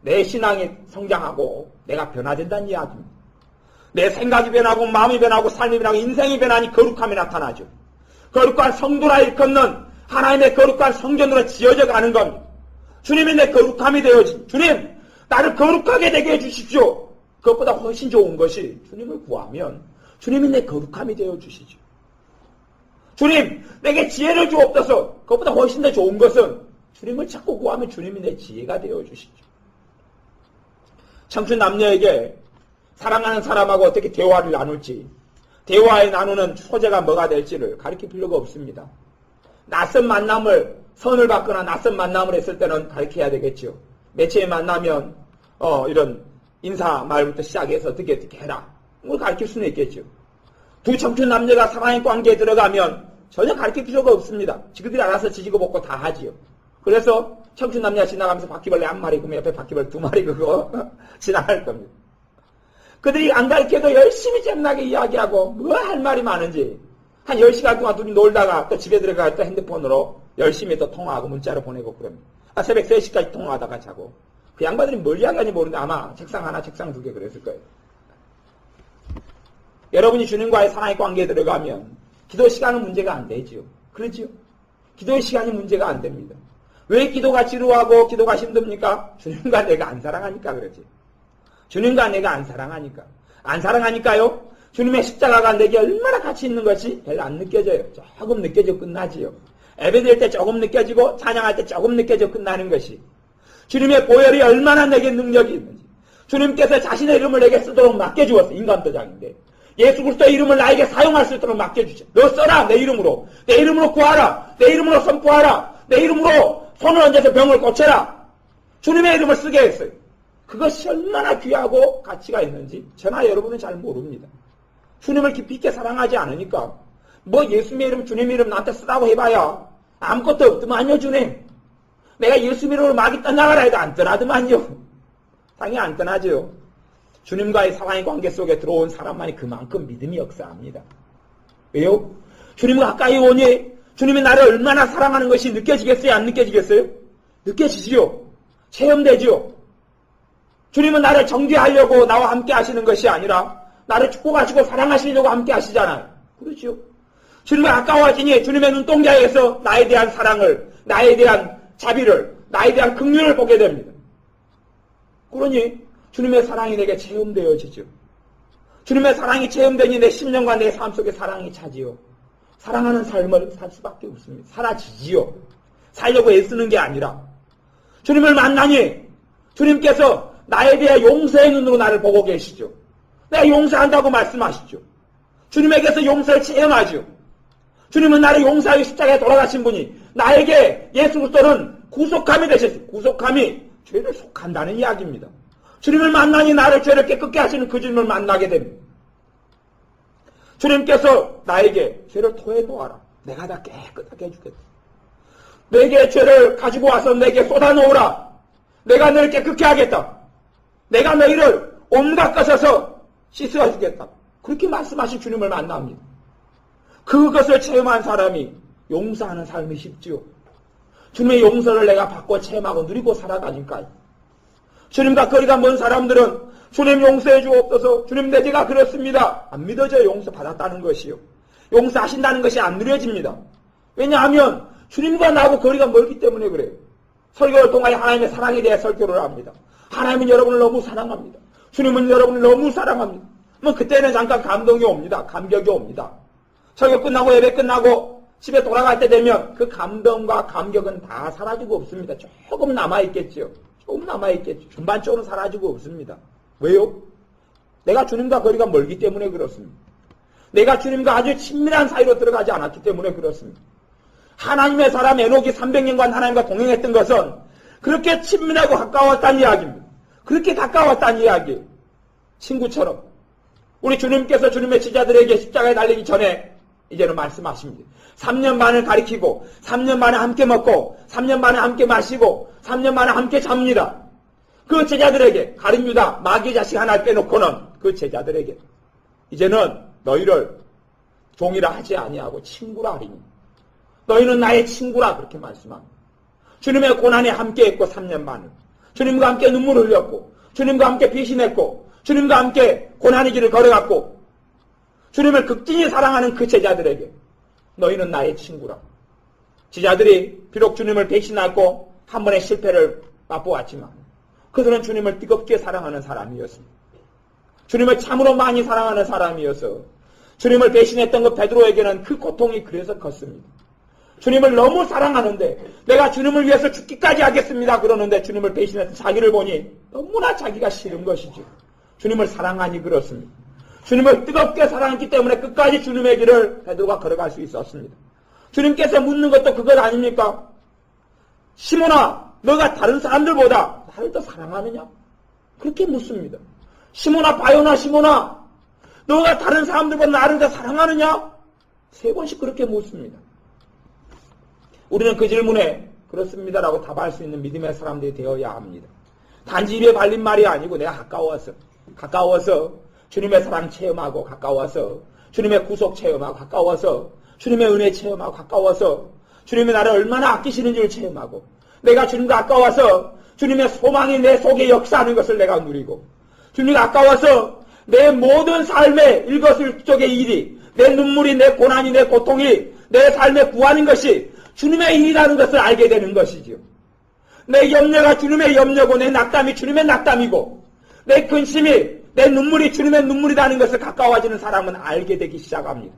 내 신앙이 성장하고 내가 변화된다는 이야기입니다. 내 생각이 변하고 마음이 변하고 삶이 변하고 인생이 변하니 거룩함이 나타나죠. 거룩한 성도라 일컫는 하나님의 거룩한 성전으로 지어져 가는 겁니다. 주님이 내 거룩함이 되어진 주님 나를 거룩하게 되게 해주십시오. 그것보다 훨씬 좋은 것이 주님을 구하면 주님이 내 거룩함이 되어주시죠. 주님 내게 지혜를 주옵소서. 그것보다 훨씬 더 좋은 것은 주님을 찾고 구하면 주님이 내 지혜가 되어주시죠. 청춘 남녀에게 사랑하는 사람하고 어떻게 대화를 나눌지 대화에 나누는 소재가 뭐가 될지를 가르칠 필요가 없습니다. 낯선 만남을 선을 받거나 낯선 만남을 했을 때는 가르쳐야 되겠죠. 매체에 만나면 이런 인사 말부터 시작해서 어떻게 해라. 뭘 가르칠 수는 있겠죠. 두 청춘 남녀가 사랑의 관계에 들어가면 전혀 가르칠 필요가 없습니다. 지그들이 알아서 지지고 볶고 다 하지요. 그래서 청춘 남녀가 지나가면서 바퀴벌레 한 마리 그면 옆에 바퀴벌레 2마리 그거 지나갈 겁니다. 그들이 안 가르쳐도 열심히 잼나게 이야기하고 뭐 할 말이 많은지 한 10시간 동안 둘이 놀다가 또 집에 들어가 또 핸드폰으로 열심히 또 통화하고 문자로 보내고 그럽니다. 새벽 3시까지 통화하다가 자고. 그 양반들이 뭘 이야기하는지 모르는데 아마 책상 하나, 책상 2개 그랬을 거예요. 여러분이 주님과의 사랑의 관계에 들어가면 기도 시간은 문제가 안 되지요. 그렇지요? 기도의 시간이 문제가 안 됩니다. 왜 기도가 지루하고 기도가 힘듭니까? 주님과 내가 안 사랑하니까 그러지. 주님과 내가 안 사랑하니까. 안 사랑하니까요. 주님의 십자가가 내게 얼마나 가치 있는 것이 별로 안 느껴져요. 조금 느껴지고 끝나지요. 예배드릴 때 조금 느껴지고 찬양할 때 조금 느껴지고 끝나는 것이. 주님의 보혈이 얼마나 내게 능력이 있는지. 주님께서 자신의 이름을 내게 쓰도록 맡겨주었어. 인간도장인데. 예수 그리스도의 이름을 나에게 사용할 수 있도록 맡겨주죠. 너 써라. 내 이름으로. 내 이름으로 구하라. 내 이름으로 선포하라. 내 이름으로 손을 얹어서 병을 고쳐라. 주님의 이름을 쓰게 했어요. 그것이 얼마나 귀하고 가치가 있는지 저나 여러분은 잘 모릅니다. 주님을 깊이 있게 사랑하지 않으니까 뭐 예수님의 이름, 주님의 이름 나한테 쓰라고 해봐야 아무것도 없더만요. 주님. 내가 예수님의 이름으로 막이 떠나가라 해도 안 떠나더만요. 당연히 안 떠나죠. 주님과의 사랑의 관계 속에 들어온 사람만이 그만큼 믿음이 역사합니다. 왜요? 주님과 가까이 오니 주님이 나를 얼마나 사랑하는 것이 느껴지겠어요? 안 느껴지겠어요? 느껴지지요. 체험되지요. 주님은 나를 정죄하려고 나와 함께 하시는 것이 아니라 나를 축복하시고 사랑하시려고 함께 하시잖아요. 그렇죠? 주님과 가까워지니 주님의 눈동자에서 나에 대한 사랑을, 나에 대한 자비를, 나에 대한 긍휼을 보게 됩니다. 그러니 주님의 사랑이 내게 체험되어지죠. 주님의 사랑이 체험되니 내 심령과 내 삶 속에 사랑이 차지요. 사랑하는 삶을 살 수밖에 없습니다. 사라지지요. 살려고 애쓰는 게 아니라 주님을 만나니 주님께서 나에 대해 용서의 눈으로 나를 보고 계시죠. 내가 용서한다고 말씀하시죠. 주님에게서 용서를 체험하죠. 주님은 나를 용서하여 십자가에 돌아가신 분이 나에게 예수 그리스도는 구속함이 되셨어요. 구속함이 죄를 속한다는 이야기입니다. 주님을 만나니 나를 죄를 깨끗게 하시는 그 주님을 만나게 됩니다. 주님께서 나에게 죄를 토해 놓아라. 내가 다 깨끗하게 해주겠다. 내게 죄를 가지고 와서 내게 쏟아놓으라. 내가 너를 깨끗게 하겠다. 내가 너희를 온갖 것에서 씻어주겠다. 그렇게 말씀하신 주님을 만납니다. 그것을 체험한 사람이 용서하는 삶이 쉽지요. 주님의 용서를 내가 받고 체험하고 누리고 살아가니까요. 주님과 거리가 먼 사람들은 주님 용서해 주옵소서. 주님 내 죄가 그렇습니다. 안 믿어져요. 용서 받았다는 것이요. 용서하신다는 것이 안 누려집니다. 왜냐하면 주님과 나하고 거리가 멀기 때문에 그래요. 설교를 통하여 하나님의 사랑에 대해 설교를 합니다. 하나님은 여러분을 너무 사랑합니다. 주님은 여러분을 너무 사랑합니다. 뭐 그때는 잠깐 감동이 옵니다. 감격이 옵니다. 설교 끝나고 예배 끝나고 집에 돌아갈 때 되면 그 감동과 감격은 다 사라지고 없습니다. 조금 남아있겠죠. 조금 남아있겠죠. 전반적으로 사라지고 없습니다. 왜요? 내가 주님과 거리가 멀기 때문에 그렇습니다. 내가 주님과 아주 친밀한 사이로 들어가지 않았기 때문에 그렇습니다. 하나님의 사람 에녹이 300년간 하나님과 동행했던 것은 그렇게 친밀하고 가까웠다는 이야기입니다. 그렇게 가까웠다는 이야기예요. 친구처럼. 우리 주님께서 주님의 제자들에게 십자가에 달리기 전에 이제는 말씀하십니다. 3년 반을 가리키고 3년 반에 함께 먹고 3년 반에 함께 마시고 3년 반에 함께 잡니다. 그 제자들에게 가룟 유다 마귀 자식 하나 빼놓고는 그 제자들에게 이제는 너희를 종이라 하지 아니하고 친구라 하리니 너희는 나의 친구라 그렇게 말씀합니다. 주님의 고난에 함께했고 3년 반을 주님과 함께 눈물을 흘렸고 주님과 함께 배신했고 주님과 함께 고난의 길을 걸어갔고 주님을 극진히 사랑하는 그 제자들에게 너희는 나의 친구라. 제자들이 비록 주님을 배신하고 한 번의 실패를 맛보았지만 그들은 주님을 뜨겁게 사랑하는 사람이었습니다. 주님을 참으로 많이 사랑하는 사람이어서 주님을 배신했던 그 베드로에게는 그 고통이 그래서 컸습니다. 주님을 너무 사랑하는데 내가 주님을 위해서 죽기까지 하겠습니다. 그러는데 주님을 배신해서 자기를 보니 너무나 자기가 싫은 것이죠. 주님을 사랑하니 그렇습니다. 주님을 뜨겁게 사랑했기 때문에 끝까지 주님의 길을 베드로가 걸어갈 수 있었습니다. 주님께서 묻는 것도 그것 아닙니까? 시몬아, 너가 다른 사람들보다 나를 더 사랑하느냐? 그렇게 묻습니다. 시몬아, 바요나 시몬아, 너가 다른 사람들보다 나를 더 사랑하느냐? 3번씩 그렇게 묻습니다. 우리는 그 질문에 그렇습니다라고 답할 수 있는 믿음의 사람들이 되어야 합니다. 단지 입에 발린 말이 아니고 내가 가까워서 주님의 사랑 체험하고 가까워서 주님의 구속 체험하고 가까워서 주님의 은혜 체험하고 가까워서 주님이 나를 얼마나 아끼시는지를 체험하고 내가 주님과 가까워서 주님의 소망이 내 속에 역사하는 것을 내가 누리고, 주님과 가까워서 내 모든 삶의 일거수일투족의 일이, 내 눈물이, 내 고난이, 내 고통이 내 삶에 구하는 것이 주님의 일이라는 것을 알게 되는 것이지요. 내 염려가 주님의 염려고, 내 낙담이 주님의 낙담이고, 내 근심이, 내 눈물이 주님의 눈물이라는 것을 가까워지는 사람은 알게 되기 시작합니다.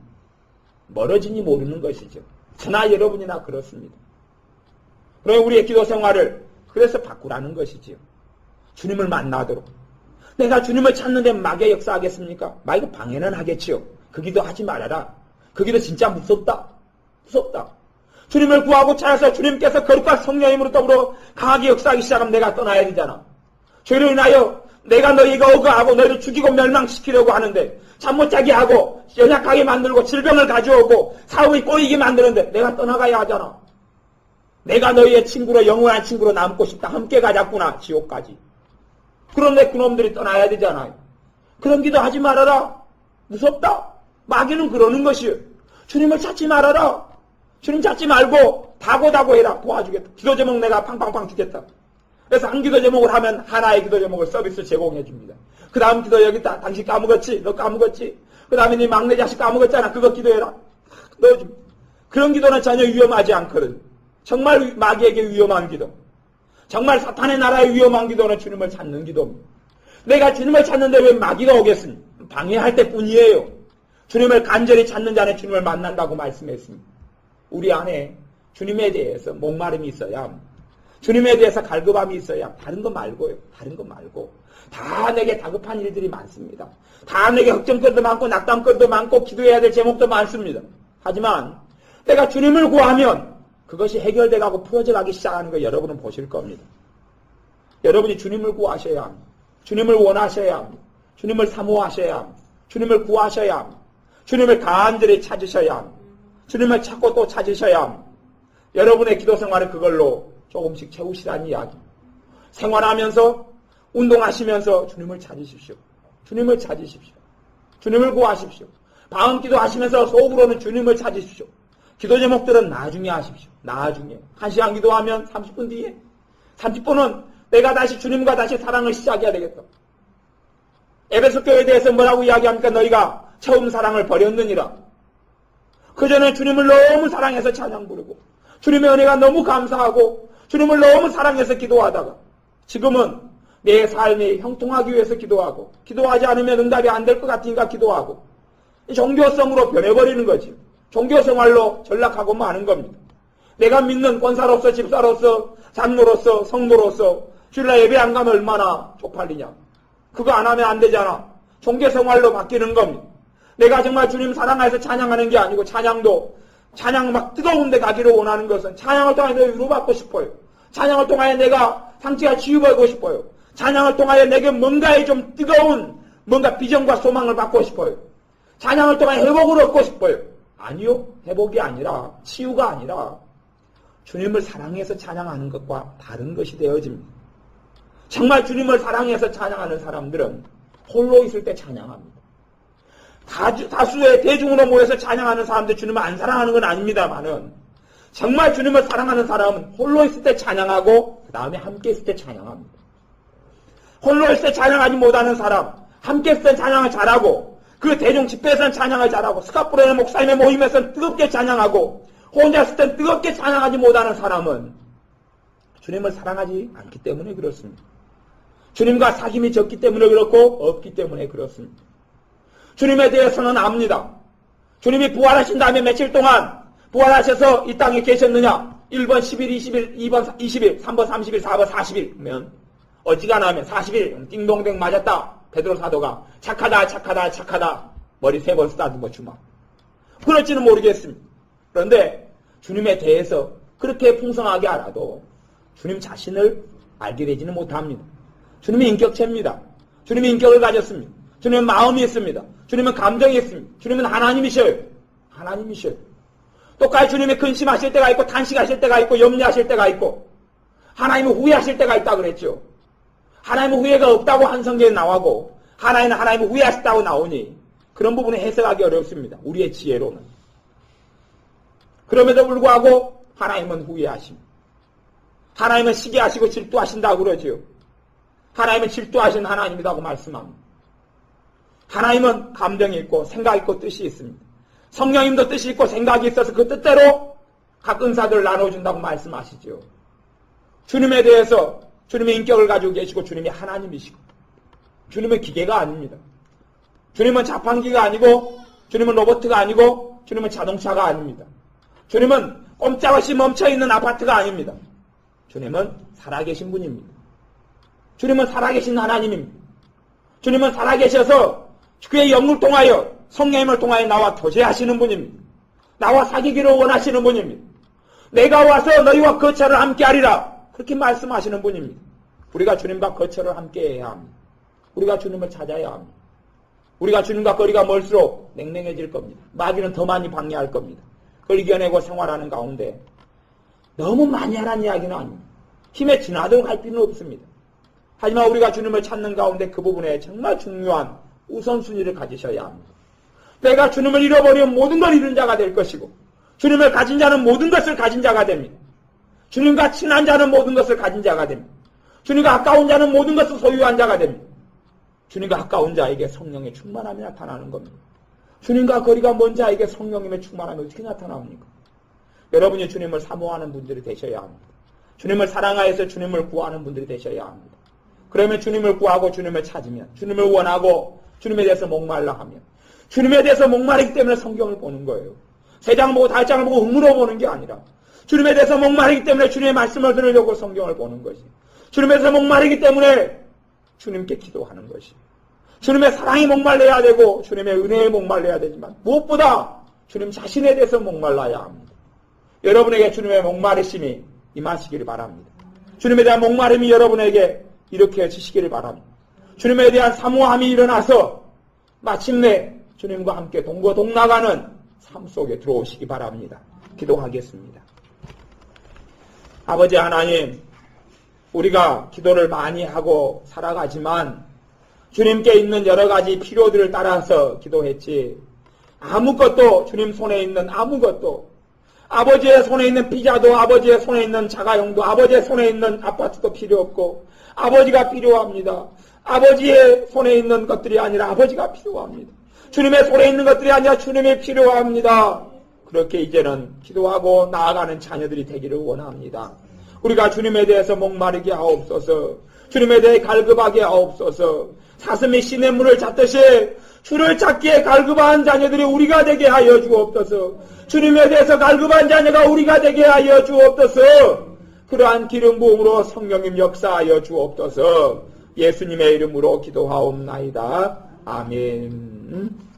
멀어지니 모르는 것이죠. 저나 여러분이나 그렇습니다. 그럼 우리의 기도 생활을 그래서 바꾸라는 것이지요. 주님을 만나도록. 내가 주님을 찾는데 마귀가 역사하겠습니까? 마귀가 방해는 하겠지요. 그 기도 하지 말아라. 그 기도 진짜 무섭다. 무섭다. 주님을 구하고 찾아서 주님께서 거룩한 성령님으로 더불어 강하게 역사하기 시작하면 내가 떠나야 되잖아. 죄로 인하여 내가 너희가 억울하고 너희를 죽이고 멸망시키려고 하는데 잠 못 자게 하고 연약하게 만들고 질병을 가져오고 사업이 꼬이게 만드는데 내가 떠나가야 하잖아. 내가 너희의 친구로, 영원한 친구로 남고 싶다. 함께 가자꾸나 지옥까지. 그런데 그놈들이 떠나야 되잖아요. 그런 기도 하지 말아라. 무섭다. 마귀는 그러는 것이에요. 주님을 찾지 말아라. 주님 찾지 말고 다고다고 해라. 도와주겠다. 기도 제목 내가 팡팡팡 주겠다. 그래서 한 기도 제목을 하면 하나의 기도 제목을 서비스 제공해 줍니다. 그 다음 기도 여기 있다. 당신 까먹었지? 너 까먹었지? 그 다음에 네 막내 자식 까먹었잖아. 그거 기도해라. 넣어줍니다. 그런 기도는 전혀 위험하지 않거든. 정말 마귀에게 위험한 기도. 정말 사탄의 나라의 위험한 기도는 주님을 찾는 기도입니다. 내가 주님을 찾는데 왜 마귀가 오겠습니까? 방해할 때뿐이에요. 주님을 간절히 찾는 자는 주님을 만난다고 말씀했습니다. 우리 안에 주님에 대해서 목마름이 있어야 합니다. 주님에 대해서 갈급함이 있어야 합니다. 다른 거 말고요. 다른 거 말고. 다 내게 다급한 일들이 많습니다. 다 내게 걱정거리도 많고 낙담거리도 많고 기도해야 될 제목도 많습니다. 하지만 내가 주님을 구하면 그것이 해결돼 가고 풀어져 가기 시작하는 거 여러분은 보실 겁니다. 여러분이 주님을 구하셔야 합니다. 주님을 원하셔야 합니다. 주님을 사모하셔야 합니다. 주님을 구하셔야 합니다. 주님을 간절히 찾으셔야 합니다. 주님을 찾고 또 찾으셔야 합니다. 여러분의 기도 생활을 그걸로 조금씩 채우시라는 이야기. 생활하면서 운동하시면서 주님을 찾으십시오. 주님을 찾으십시오. 주님을 구하십시오. 방언기도 하시면서 속으로는 주님을 찾으십시오. 기도 제목들은 나중에 하십시오. 나중에. 1시간 기도하면 30분 뒤에. 30분은 내가 다시 주님과 다시 사랑을 시작해야 되겠다. 에베소 교회에 대해서 뭐라고 이야기합니까? 너희가 처음 사랑을 버렸느니라. 그전에 주님을 너무 사랑해서 찬양 부르고 주님의 은혜가 너무 감사하고 주님을 너무 사랑해서 기도하다가 지금은 내 삶이 형통하기 위해서 기도하고 기도하지 않으면 응답이 안 될 것 같으니까 기도하고 종교성으로 변해버리는 거지. 종교생활로 전락하고 마는 겁니다. 내가 믿는 권사로서 집사로서 장로로서 성도로서 주일날 예배 안 가면 얼마나 쪽팔리냐. 그거 안 하면 안 되잖아. 종교생활로 바뀌는 겁니다. 내가 정말 주님 사랑해서 찬양하는 게 아니고 찬양 막 뜨거운 데 가기를 원하는 것은 찬양을 통하여 내가 위로받고 싶어요. 찬양을 통하여 내가 상처가 치유받고 싶어요. 찬양을 통하여 내게 뭔가에 좀 뜨거운 뭔가 비전과 소망을 받고 싶어요. 찬양을 통하여 회복을 얻고 싶어요. 아니요. 회복이 아니라 치유가 아니라 주님을 사랑해서 찬양하는 것과 다른 것이 되어집니다. 정말 사랑해서 찬양하는 사람들은 홀로 있을 때 찬양합니다. 다수의 대중으로 모여서 찬양하는 사람들 주님을 안 사랑하는 건 아닙니다만은 정말 주님을 사랑하는 사람은 홀로 있을 때 찬양하고 그 다음에 함께 있을 때 찬양합니다. 홀로 있을 때 찬양하지 못하는 사람, 함께 있을 때 찬양을 잘하고 그 대중 집회에서는 찬양을 잘하고 스카프로의 목사님의 모임에서는 뜨겁게 찬양하고 혼자 있을 땐 뜨겁게 찬양하지 못하는 사람은 주님을 사랑하지 않기 때문에 그렇습니다. 주님과 사귐이 적기 때문에 그렇고 없기 때문에 그렇습니다. 주님에 대해서는 압니다. 주님이 부활하신 다음에 며칠 동안 부활하셔서 이 땅에 계셨느냐? 1번 10일, 20일, 2번 20일, 3번 30일, 4번 40일이면 어지간하면 40일 띵동댕 맞았다. 베드로 사도가 착하다 머리 3번 쓰다듬어 주마. 그럴지는 모르겠습니다. 그런데 주님에 대해서 그렇게 풍성하게 알아도 주님 자신을 알게 되지는 못합니다. 주님이 인격체입니다. 주님이 인격을 가졌습니다. 주님은 마음이 있습니다. 주님은 감정이 있습니다. 주님은 하나님이셔요. 하나님이셔요. 똑같이 주님이 근심하실 때가 있고 탄식하실 때가 있고 염려하실 때가 있고 하나님은 후회하실 때가 있다고 그랬죠. 하나님은 후회가 없다고 한 성경에 나오고 하나님은 후회하셨다고 나오니 그런 부분을 해석하기 어렵습니다. 우리의 지혜로는. 그럼에도 불구하고 하나님은 후회하십니다. 하나님은 시기하시고 질투하신다고 그러지요. 하나님은 질투하신 하나님이라고 말씀합니다. 하나님은 감정이 있고 생각이 있고 뜻이 있습니다. 성령님도 뜻이 있고 생각이 있어서 그 뜻대로 각 은사들을 나눠준다고 말씀하시죠. 주님에 대해서 주님의 인격을 가지고 계시고 주님이 하나님이시고 주님은 기계가 아닙니다. 주님은 자판기가 아니고 주님은 로봇가 아니고 주님은 자동차가 아닙니다. 주님은 꼼짝없이 멈춰있는 아파트가 아닙니다. 주님은 살아계신 분입니다. 주님은 살아계신 하나님입니다. 주님은 살아계셔서 그의 영을 통하여 성령님을 통하여 나와 교제하시는 분입니다. 나와 사귀기를 원하시는 분입니다. 내가 와서 너희와 거처를 함께하리라 그렇게 말씀하시는 분입니다. 우리가 주님과 거처를 함께해야 합니다. 우리가 주님을 찾아야 합니다. 우리가 주님과 거리가 멀수록 냉랭해질 겁니다. 마귀는 더 많이 방해할 겁니다. 그걸 이겨내고 생활하는 가운데 너무 많이 하라는 이야기는 아닙니다. 힘에 지나도록 할 필요는 없습니다. 하지만 우리가 주님을 찾는 가운데 그 부분에 정말 중요한 우선순위를 가지셔야 합니다. 내가 주님을 잃어버리면 모든 걸 잃은 자가 될 것이고 주님을 가진 자는 모든 것을 가진 자가 됩니다. 주님과 친한 자는 모든 것을 가진 자가 됩니다. 주님과 가까운 자는 모든 것을 소유한 자가 됩니다. 주님과 가까운 자에게 성령의 충만함이 나타나는 겁니다. 주님과 거리가 먼 자에게 성령님의 충만함이 어떻게 나타납니까? 여러분이 주님을 사모하는 분들이 되셔야 합니다. 주님을 사랑하여서 주님을 구하는 분들이 되셔야 합니다. 그러면 주님을 구하고 주님을 찾으면 주님을 원하고 주님에 대해서 목말라 하면 주님에 대해서 목마르기 때문에 성경을 보는 거예요. 3장 보고 5장을 보고 흥으로 보는 게 아니라 주님에 대해서 목마르기 때문에 주님의 말씀을 들으려고 성경을 보는 것이 주님에 대해서 목마르기 때문에 주님께 기도하는 것이 주님의 사랑이 목말라야 되고 주님의 은혜에 목말라야 되지만 무엇보다 주님 자신에 대해서 목말라야 합니다. 여러분에게 주님의 목마르심이 임하시기를 바랍니다. 주님에 대한 목마름이 여러분에게 일으켜지시기를 바랍니다. 주님에 대한 사모함이 일어나서 마침내 주님과 함께 동거동락하는 삶 속에 들어오시기 바랍니다. 기도하겠습니다. 아버지 하나님, 우리가 기도를 많이 하고 살아가지만 주님께 있는 여러 가지 필요들을 따라서 기도했지 아무것도 주님 손에 있는 아무것도 아버지의 손에 있는 피자도 아버지의 손에 있는 자가용도 아버지의 손에 있는 아파트도 필요 없고 아버지가 필요합니다. 아버지의 손에 있는 것들이 아니라 아버지가 필요합니다. 주님의 손에 있는 것들이 아니라 주님이 필요합니다. 그렇게 이제는 기도하고 나아가는 자녀들이 되기를 원합니다. 우리가 주님에 대해서 목마르게 하옵소서. 주님에 대해 갈급하게 하옵소서. 사슴이 시냇물을 찾듯이 주를 찾기에 갈급한 자녀들이 우리가 되게 하여 주옵소서. 주님에 대해서 갈급한 자녀가 우리가 되게 하여 주옵소서. 그러한 기름 부음으로 성령님 역사하여 주옵소서. 예수님의 이름으로 기도하옵나이다. 아멘.